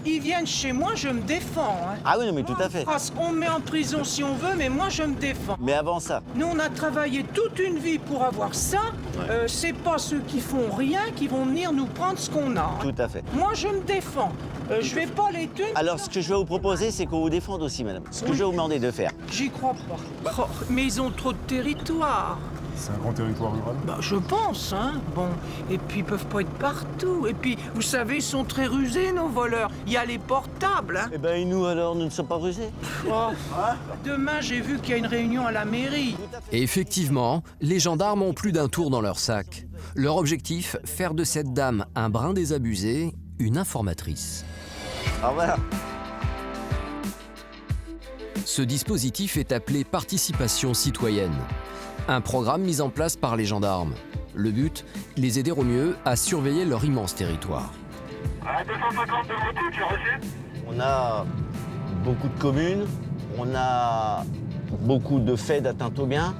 ils viennent chez moi, je me défends. Hein. Ah oui, mais tout à fait. On me met en prison si on veut, mais moi, je me défends. Mais avant ça. Nous, on a travaillé toute une vie pour avoir ça. C'est pas ceux qui font rien qui vont venir nous prendre ce qu'on a. Hein. Tout à fait. Moi, je me défends. Je vais pas les tuer. Alors, ce que je vais vous proposer, c'est qu'on vous défende aussi, madame. Ce que je vais vous demander de faire. J'y crois pas. Oh, mais ils ont trop de territoire. C'est un grand territoire rural. Bah, je pense, hein. Bon, et puis ils peuvent pas être partout. Et puis, vous savez, ils sont très rusés, nos voleurs. Il y a les portables, hein. Eh ben, et nous, alors, nous ne sommes pas rusés. Oh. Demain, j'ai vu qu'il y a une réunion à la mairie. Et effectivement, les gendarmes ont plus d'un tour dans leur sac. Leur objectif, faire de cette dame un brin désabusé, une informatrice. Ah, voilà. Ce dispositif est appelé participation citoyenne. Un programme mis en place par les gendarmes. Le but, les aider au mieux à surveiller leur immense territoire. 250 de retour, tu as reçu? On a beaucoup de communes, on a beaucoup de faits d'atteinte aux biens,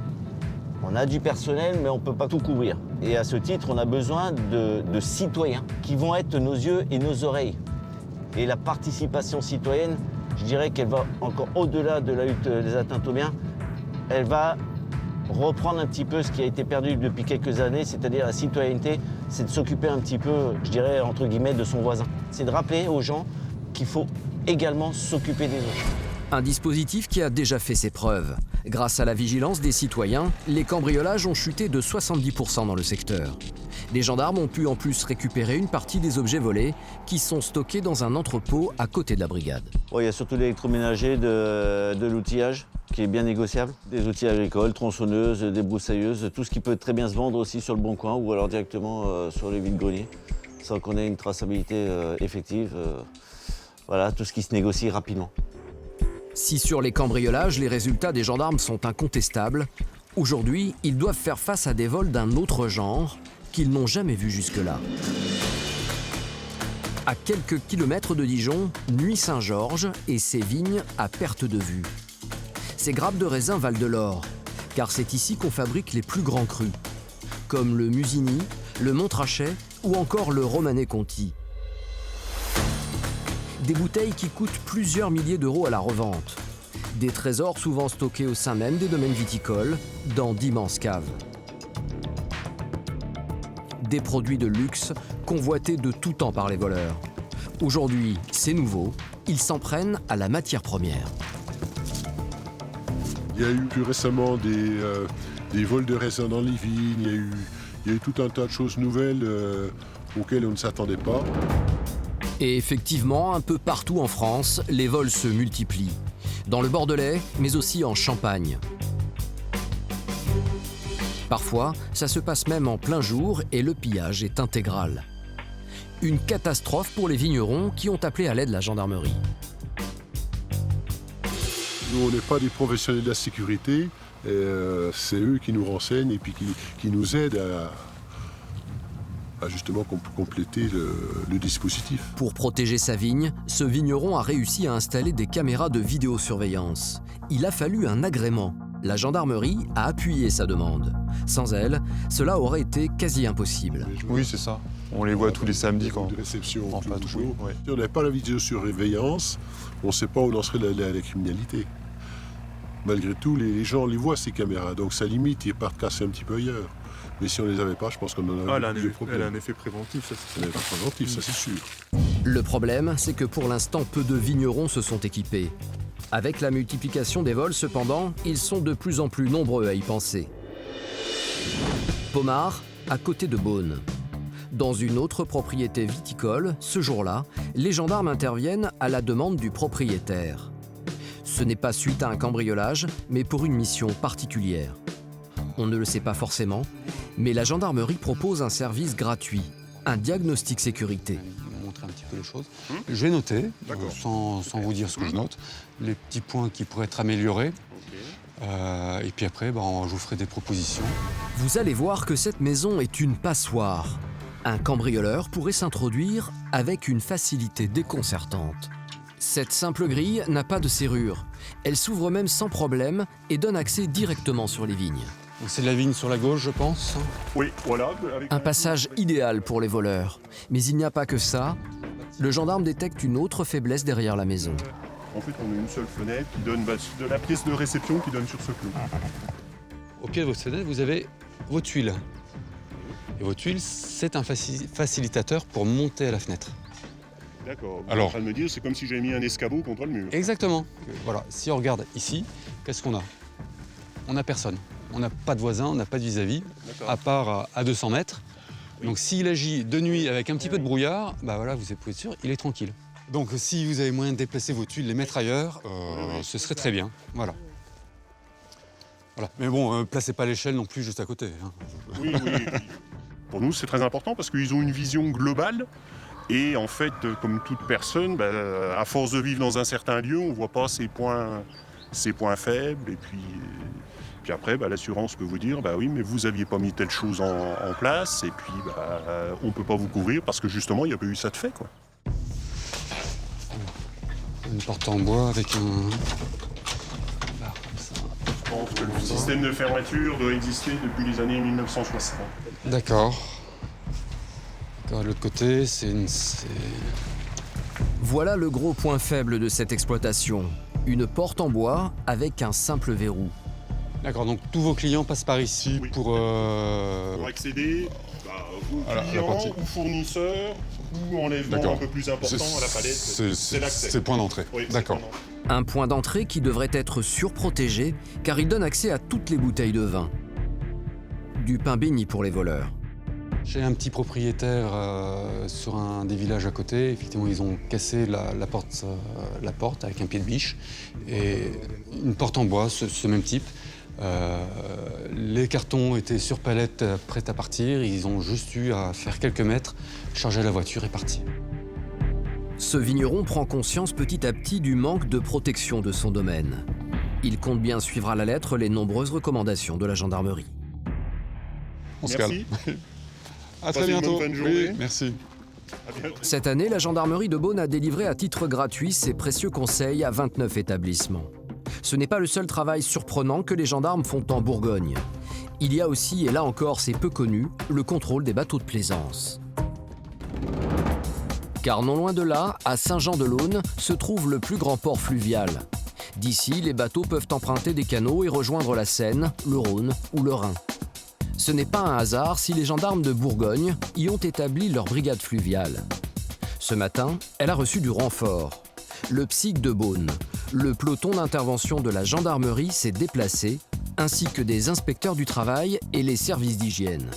on a du personnel, mais on ne peut pas tout couvrir. Et à ce titre, on a besoin de citoyens qui vont être nos yeux et nos oreilles. Et la participation citoyenne, je dirais qu'elle va encore au-delà de la lutte des atteintes aux biens. Elle va reprendre un petit peu ce qui a été perdu depuis quelques années, c'est-à-dire la citoyenneté, c'est de s'occuper un petit peu, je dirais, entre guillemets, de son voisin. C'est de rappeler aux gens qu'il faut également s'occuper des autres. Un dispositif qui a déjà fait ses preuves. Grâce à la vigilance des citoyens, les cambriolages ont chuté de 70% dans le secteur. Les gendarmes ont pu en plus récupérer une partie des objets volés qui sont stockés dans un entrepôt à côté de la brigade. Il y a surtout l'électroménager, de l'outillage qui est bien négociable. Des outils agricoles, tronçonneuses, débroussailleuses, tout ce qui peut très bien se vendre aussi sur le Bon Coin ou alors directement sur les vides-greniers, sans qu'on ait une traçabilité effective. Voilà, tout ce qui se négocie rapidement. Si sur les cambriolages, les résultats des gendarmes sont incontestables, aujourd'hui, ils doivent faire face à des vols d'un autre genre qu'ils n'ont jamais vus jusque-là. À quelques kilomètres de Dijon, Nuits-Saint-Georges et ses vignes à perte de vue. Ces grappes de raisin valent de l'or, car c'est ici qu'on fabrique les plus grands crus, comme le Musigny, le Montrachet ou encore le Romanée Conti. Des bouteilles qui coûtent plusieurs milliers d'euros à la revente. Des trésors souvent stockés au sein même des domaines viticoles, dans d'immenses caves. Des produits de luxe convoités de tout temps par les voleurs. Aujourd'hui, c'est nouveau, ils s'en prennent à la matière première. Il y a eu plus récemment des vols de raisin dans les vignes, il y a eu tout un tas de choses nouvelles auxquelles on ne s'attendait pas. Et effectivement, un peu partout en France, les vols se multiplient. Dans le Bordelais, mais aussi en Champagne. Parfois, ça se passe même en plein jour et le pillage est intégral. Une catastrophe pour les vignerons qui ont appelé à l'aide la gendarmerie. Nous, on n'est pas des professionnels de la sécurité, c'est eux qui nous renseignent et puis qui nous aident à justement compléter le dispositif. Pour protéger sa vigne, ce vigneron a réussi à installer des caméras de vidéosurveillance. Il a fallu un agrément. La gendarmerie a appuyé sa demande. Sans elle, cela aurait été quasi impossible. Oui, c'est ça. On les voit tous les samedis quand de réception, on patrouille. Ouais. Si on n'avait pas la vidéosurveillance, on ne sait pas où en serait la criminalité. Malgré tout, les gens les voient, ces caméras, donc ça limite, ils partent casser un petit peu ailleurs. Mais si on ne les avait pas, je pense qu'on en aurait plus de problèmes. Elle a un effet préventif, ça c'est sûr. Préventif, ça c'est sûr. Le problème, c'est que pour l'instant, peu de vignerons se sont équipés. Avec la multiplication des vols, cependant, ils sont de plus en plus nombreux à y penser. Pommard, à côté de Beaune. Dans une autre propriété viticole, ce jour-là, les gendarmes interviennent à la demande du propriétaire. Ce n'est pas suite à un cambriolage, mais pour une mission particulière. On ne le sait pas forcément, mais la gendarmerie propose un service gratuit, un diagnostic sécurité. Montrer un petit peu les choses. Je vais noter, sans vous dire ce que je note, les petits points qui pourraient être améliorés. Et puis après, je vous ferai des propositions. Vous allez voir que cette maison est une passoire. Un cambrioleur pourrait s'introduire avec une facilité déconcertante. Cette simple grille n'a pas de serrure. Elle s'ouvre même sans problème et donne accès directement sur les vignes. C'est de la vigne sur la gauche, je pense. Oui, voilà. Un passage idéal pour les voleurs. Mais il n'y a pas que ça. Le gendarme détecte une autre faiblesse derrière la maison. En fait, on a une seule fenêtre qui donne de la pièce de réception qui donne sur ce clos. Au pied de votre fenêtre, vous avez vos tuiles. Et vos tuiles, c'est un facilitateur pour monter à la fenêtre. D'accord. Vous êtes en train de me dire, c'est comme si j'avais mis un escabeau contre le mur. Exactement. Voilà. Si on regarde ici, qu'est-ce qu'on a? On n'a personne. On n'a pas de voisin, on n'a pas de vis-à-vis, à part à 200 mètres. Oui. Donc s'il agit de nuit avec un petit peu de brouillard, vous pouvez être sûr, il est tranquille. Donc si vous avez moyen de déplacer vos tuiles, les mettre ailleurs, ce serait très bien. Voilà. Mais bon, placez pas l'échelle non plus juste à côté. Hein. Oui. Pour nous, c'est très important parce qu'ils ont une vision globale. Et en fait, comme toute personne, à force de vivre dans un certain lieu, on ne voit pas ses points faibles. Et puis après, l'assurance peut vous dire, oui, mais vous n'aviez pas mis telle chose en place. Et puis, on ne peut pas vous couvrir parce que justement, il n'y a pas eu ça de fait, quoi. Une porte en bois avec un... Je pense que le système de fermeture doit exister depuis les années 1960. D'accord. De l'autre côté, c'est une... Voilà le gros point faible de cette exploitation. Une porte en bois avec un simple verrou. D'accord, donc tous vos clients passent par ici pour... Pour accéder aux clients ou fournisseurs ou enlèvement un peu plus important à la palette. C'est l'accès. C'est le point d'entrée. Oui, d'accord. Un point d'entrée qui devrait être surprotégé car il donne accès à toutes les bouteilles de vin. Du pain béni pour les voleurs. J'ai un petit propriétaire sur un des villages à côté. Effectivement, ils ont cassé la porte avec un pied de biche. Et une porte en bois, ce même type. Les cartons étaient sur palette, prêts à partir. Ils ont juste eu à faire quelques mètres, charger la voiture et partir. Ce vigneron prend conscience petit à petit du manque de protection de son domaine. Il compte bien suivre à la lettre les nombreuses recommandations de la gendarmerie. On se calme. À très bientôt. Oui, merci. Cette année, la gendarmerie de Beaune a délivré à titre gratuit ses précieux conseils à 29 établissements. Ce n'est pas le seul travail surprenant que les gendarmes font en Bourgogne. Il y a aussi, et là encore c'est peu connu, le contrôle des bateaux de plaisance. Car non loin de là, à Saint-Jean-de-Laune, se trouve le plus grand port fluvial. D'ici, les bateaux peuvent emprunter des canaux et rejoindre la Seine, le Rhône ou le Rhin. Ce n'est pas un hasard si les gendarmes de Bourgogne y ont établi leur brigade fluviale. Ce matin, elle a reçu du renfort. Le PSIC de Beaune, le peloton d'intervention de la gendarmerie s'est déplacé, ainsi que des inspecteurs du travail et les services d'hygiène.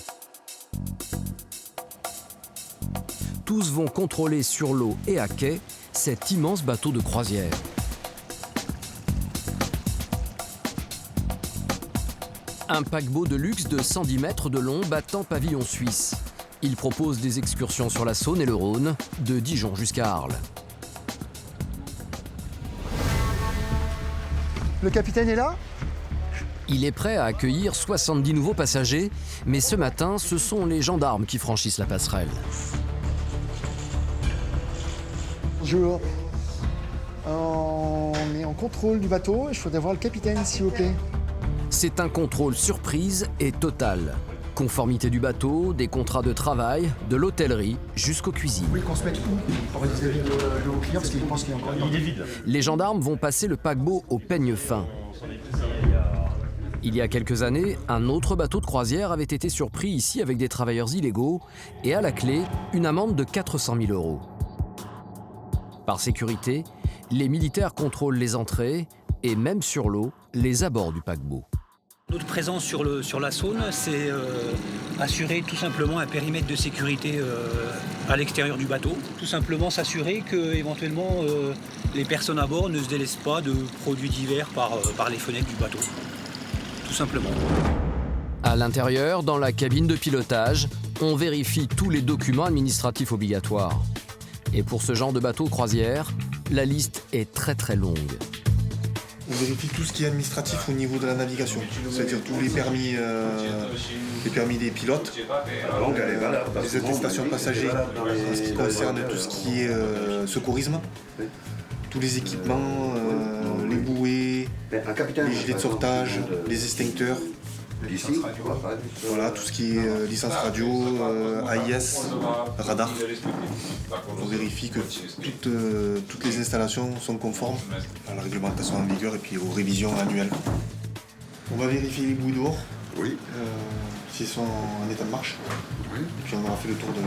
Tous vont contrôler sur l'eau et à quai cet immense bateau de croisière. Un paquebot de luxe de 110 mètres de long battant pavillon suisse. Il propose des excursions sur la Saône et le Rhône, de Dijon jusqu'à Arles. Le capitaine est là ? Il est prêt à accueillir 70 nouveaux passagers, mais ce matin, ce sont les gendarmes qui franchissent la passerelle. Bonjour. On est en contrôle du bateau et je voudrais voir le capitaine, s'il vous plaît. C'est un contrôle surprise et total. Conformité du bateau, des contrats de travail, de l'hôtellerie jusqu'aux cuisines. Vous voulez qu'on se mette où pour vis-à-vis de vos clients parce qu'ils pensent qu'il y a encore... Il est vide. Les gendarmes vont passer le paquebot au peigne fin. Il y a quelques années, un autre bateau de croisière avait été surpris ici avec des travailleurs illégaux et à la clé, une amende de 400 000 €. Par sécurité, les militaires contrôlent les entrées et même sur l'eau, les abords du paquebot. Notre présence sur la Saône, c'est assurer tout simplement un périmètre de sécurité à l'extérieur du bateau. Tout simplement s'assurer que éventuellement les personnes à bord ne se délaissent pas de produits divers par les fenêtres du bateau. Tout simplement. À l'intérieur, dans la cabine de pilotage, on vérifie tous les documents administratifs obligatoires. Et pour ce genre de bateau croisière, la liste est très très longue. On vérifie tout ce qui est administratif au niveau de la navigation, c'est-à-dire tous les permis des pilotes, les attestations de passagers, en ce qui concerne tout ce qui est secourisme, tous les équipements, les bouées, les gilets de sauvetage, les extincteurs. Voilà, tout ce qui est licence radio, AIS, radar. On vérifie que toutes les installations sont conformes à la réglementation en vigueur et puis aux révisions annuelles. On va vérifier les bouées d'or, s'ils sont en état de marche. Et puis on aura fait le tour de...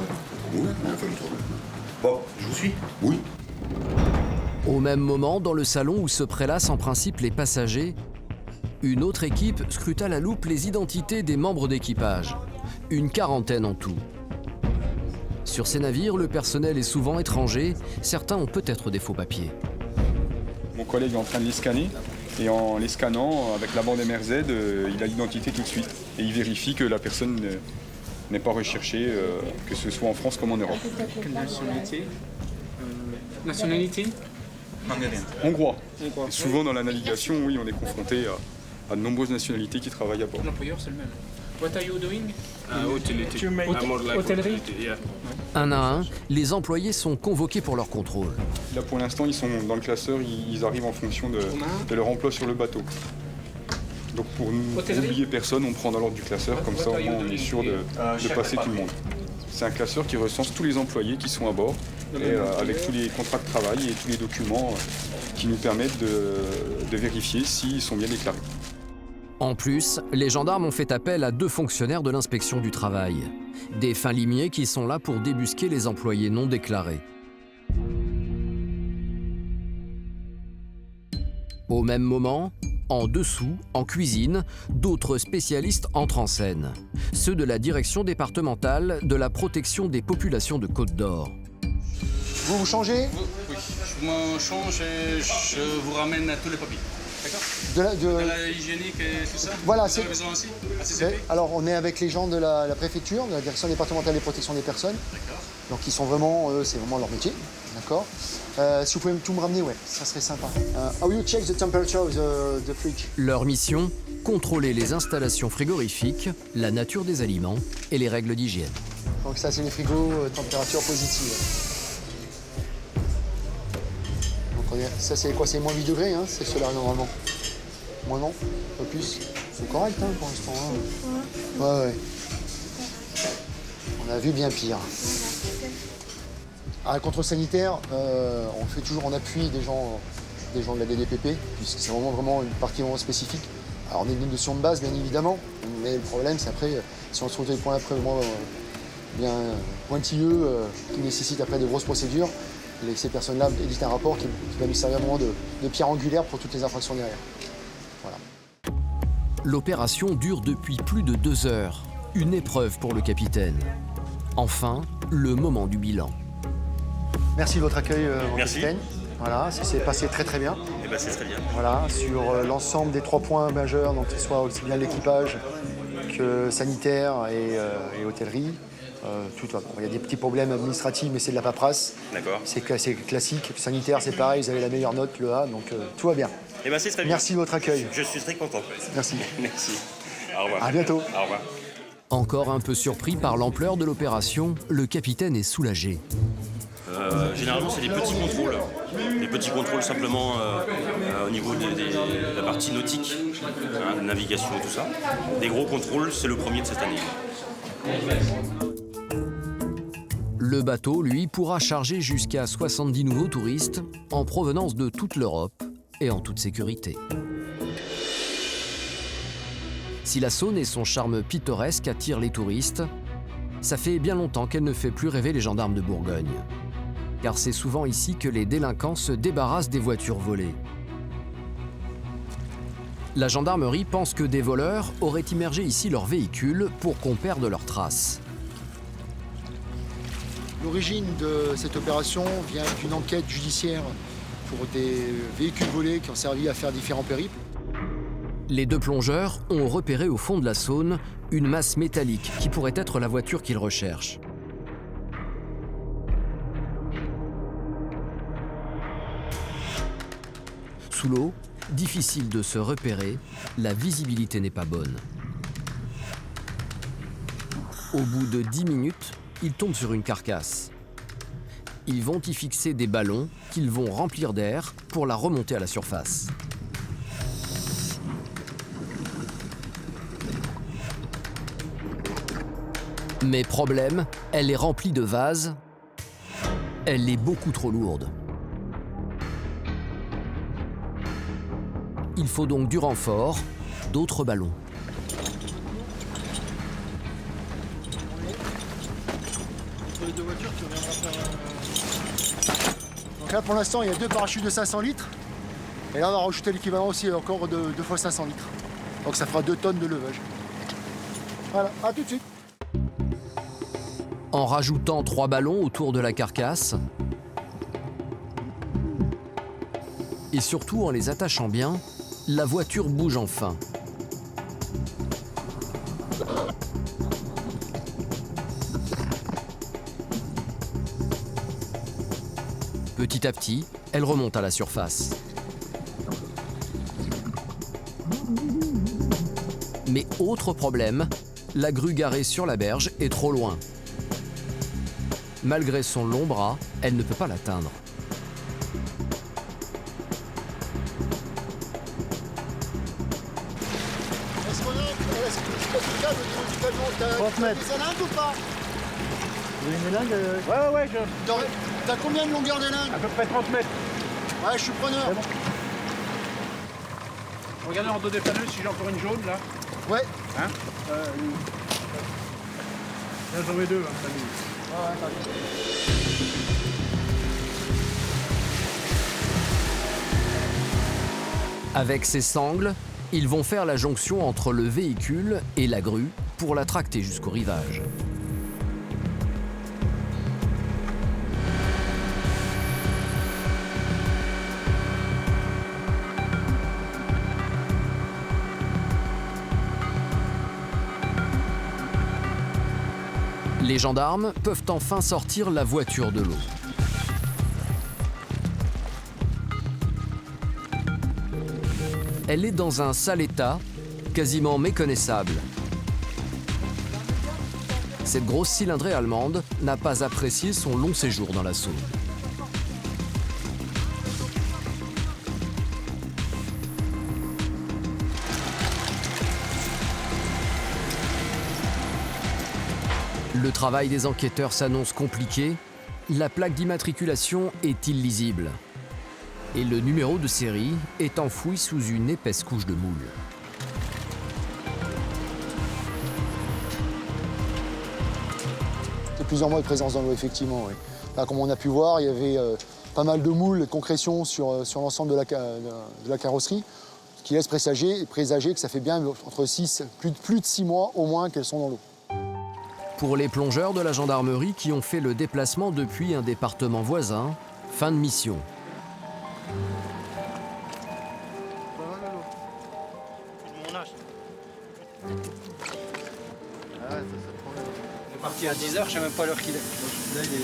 Oui, on a fait le tour. Bon, je vous suis. Oui. Au même moment, dans le salon où se prélassent en principe les passagers, une autre équipe scrute à la loupe les identités des membres d'équipage. Une quarantaine en tout. Sur ces navires, le personnel est souvent étranger. Certains ont peut-être des faux papiers. Mon collègue est en train de les scanner. Et en les scannant, avec la bande MRZ, il a l'identité tout de suite. Et il vérifie que la personne n'est pas recherchée, que ce soit en France comme en Europe. Quelle nationalité Nationalité Hongrois. Et souvent dans la navigation, oui, on est confronté à de nombreuses nationalités qui travaillent à bord. L'employeur, c'est le même. What are you doing? Hôtellerie. Hôtellerie? Un à un, les employés sont convoqués pour leur contrôle. Là, pour l'instant, ils sont dans le classeur, ils arrivent en fonction de leur emploi sur le bateau. Donc pour n'oublier personne, on prend dans l'ordre du classeur, comme ça au moins on est sûr de passer tout le monde. C'est un classeur qui recense tous les employés qui sont à bord, et, avec tous les contrats de travail et tous les documents qui nous permettent de vérifier s'ils sont bien déclarés. En plus, les gendarmes ont fait appel à 2 fonctionnaires de l'inspection du travail. Des fins limiers qui sont là pour débusquer les employés non déclarés. Au même moment, en dessous, en cuisine, d'autres spécialistes entrent en scène. Ceux de la direction départementale de la protection des populations de Côte d'Or. Vous vous changez? Oui, je me change et je vous ramène tous les papiers. D'accord? De la hygiénique et tout ça? Voilà, c'est. Alors, on est avec les gens de la préfecture, de la direction départementale des protections des personnes. D'accord. Donc, ils sont vraiment, c'est vraiment leur métier. D'accord. Si vous pouvez tout me ramener, ouais, ça serait sympa. How you check the temperature of the fridge? Leur mission, contrôler les installations frigorifiques, la nature des aliments et les règles d'hygiène. Donc ça, c'est les frigos température positive. Donc, ça, c'est quoi? C'est moins 8 degrés, hein, c'est cela normalement. Moins non? Pas plus? C'est correct, hein, pour l'instant. Hein. Ouais, ouais. On a vu bien pire. À la contrôle sanitaire, on fait toujours en appui des gens de la DDPP, puisque c'est vraiment une partie vraiment spécifique. Alors on a une notion de base, bien évidemment, mais le problème, c'est après, si on se retrouve des points après vraiment bien pointilleux, qui nécessitent après de grosses procédures, ces personnes-là éditent un rapport qui va nous servir vraiment de pierre angulaire pour toutes les infractions derrière. Voilà. L'opération dure depuis plus de 2 heures. Une épreuve pour le capitaine. Enfin, le moment du bilan. Merci de votre accueil, mon capitaine. Voilà, ça s'est passé très très bien. Eh ben, c'est très bien. Voilà, sur l'ensemble des 3 points majeurs, donc que ce soit aussi bien l'équipage que sanitaire et hôtellerie. Tout va bon. Il y a des petits problèmes administratifs, mais c'est de la paperasse. D'accord. C'est classique. Sanitaire, c'est pareil, vous avez la meilleure note, le A, donc tout va bien. Eh ben, c'est très bien. Merci de votre accueil. Je suis très content. Merci. Merci. Au revoir. À bientôt. Au revoir. Encore un peu surpris par l'ampleur de l'opération, le capitaine est soulagé. Généralement, c'est des petits contrôles. Des petits contrôles simplement au niveau de la partie nautique, hein, de navigation et tout ça. Des gros contrôles, c'est le premier de cette année. Le bateau, lui, pourra charger jusqu'à 70 nouveaux touristes en provenance de toute l'Europe et en toute sécurité. Si la Saône et son charme pittoresque attirent les touristes, ça fait bien longtemps qu'elle ne fait plus rêver les gendarmes de Bourgogne. Car c'est souvent ici que les délinquants se débarrassent des voitures volées. La gendarmerie pense que des voleurs auraient immergé ici leurs véhicules pour qu'on perde leurs traces. L'origine de cette opération vient d'une enquête judiciaire pour des véhicules volés qui ont servi à faire différents périples. Les 2 plongeurs ont repéré au fond de la Saône une masse métallique qui pourrait être la voiture qu'ils recherchent. Sous l'eau, difficile de se repérer, la visibilité n'est pas bonne. Au bout de 10 minutes, ils tombent sur une carcasse. Ils vont y fixer des ballons qu'ils vont remplir d'air pour la remonter à la surface. Mais problème, elle est remplie de vases. Elle est beaucoup trop lourde. Il faut donc du renfort, d'autres ballons. Donc là, pour l'instant, il y a 2 parachutes de 500 litres. Et là, on va rajouter l'équivalent aussi encore de 2 fois 500 litres. Donc ça fera 2 tonnes de levage. Voilà, à tout de suite. En rajoutant 3 ballons autour de la carcasse, et surtout en les attachant bien, la voiture bouge enfin. Petit à petit, elle remonte à la surface. Mais autre problème, la grue garée sur la berge est trop loin. Malgré son long bras, elle ne peut pas l'atteindre. Est-ce qu'on a, est-ce que tu calmes au niveau du camion, 30 mètres. des alingues ou pas? Vous voulez une langue Ouais, T'as combien de longueur des lingues? à peu près 30 mètres. Ouais, je suis preneur. Regardez en dos des panneaux si j'ai encore une jaune là. Ouais. Hein Là j'en mets deux, hein, famille. Avec ces sangles, ils vont faire la jonction entre le véhicule et la grue pour la tracter jusqu'au rivage. Les gendarmes peuvent enfin sortir la voiture de l'eau. Elle est dans un sale état, quasiment méconnaissable. Cette grosse cylindrée allemande n'a pas apprécié son long séjour dans la Saône. Le travail des enquêteurs s'annonce compliqué. La plaque d'immatriculation est illisible. Et le numéro de série est enfoui sous une épaisse couche de moule. C'est plusieurs mois de présence dans l'eau, effectivement. Oui. Là, comme on a pu voir, il y avait pas mal de moules et de concrétions sur l'ensemble de la carrosserie, ce qui laisse présager que ça fait bien entre plus de 6 mois au moins qu'elles sont dans l'eau. Pour les plongeurs de la gendarmerie qui ont fait le déplacement depuis un département voisin, fin de mission. On est parti à 10h, je sais même pas l'heure qu'il est. Là, il est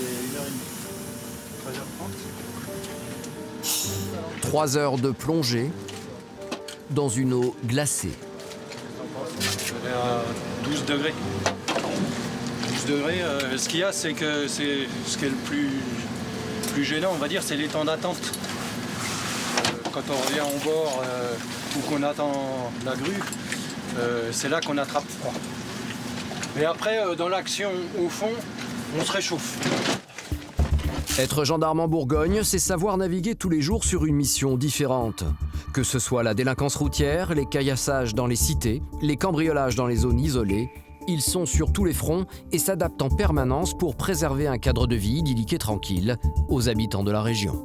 1h30. 13h30. 3 heures de plongée dans une eau glacée. On est à 12 degrés. 12 degrés, ce qu'il y a, c'est que ce qui est le plus gênant, on va dire, c'est les temps d'attente. Quand on revient au bord ou qu'on attend la grue, c'est là qu'on attrape froid. Mais après, dans l'action, au fond, on se réchauffe. Être gendarme en Bourgogne, c'est savoir naviguer tous les jours sur une mission différente. Que ce soit la délinquance routière, les caillassages dans les cités, les cambriolages dans les zones isolées, ils sont sur tous les fronts et s'adaptent en permanence pour préserver un cadre de vie idyllique et tranquille aux habitants de la région.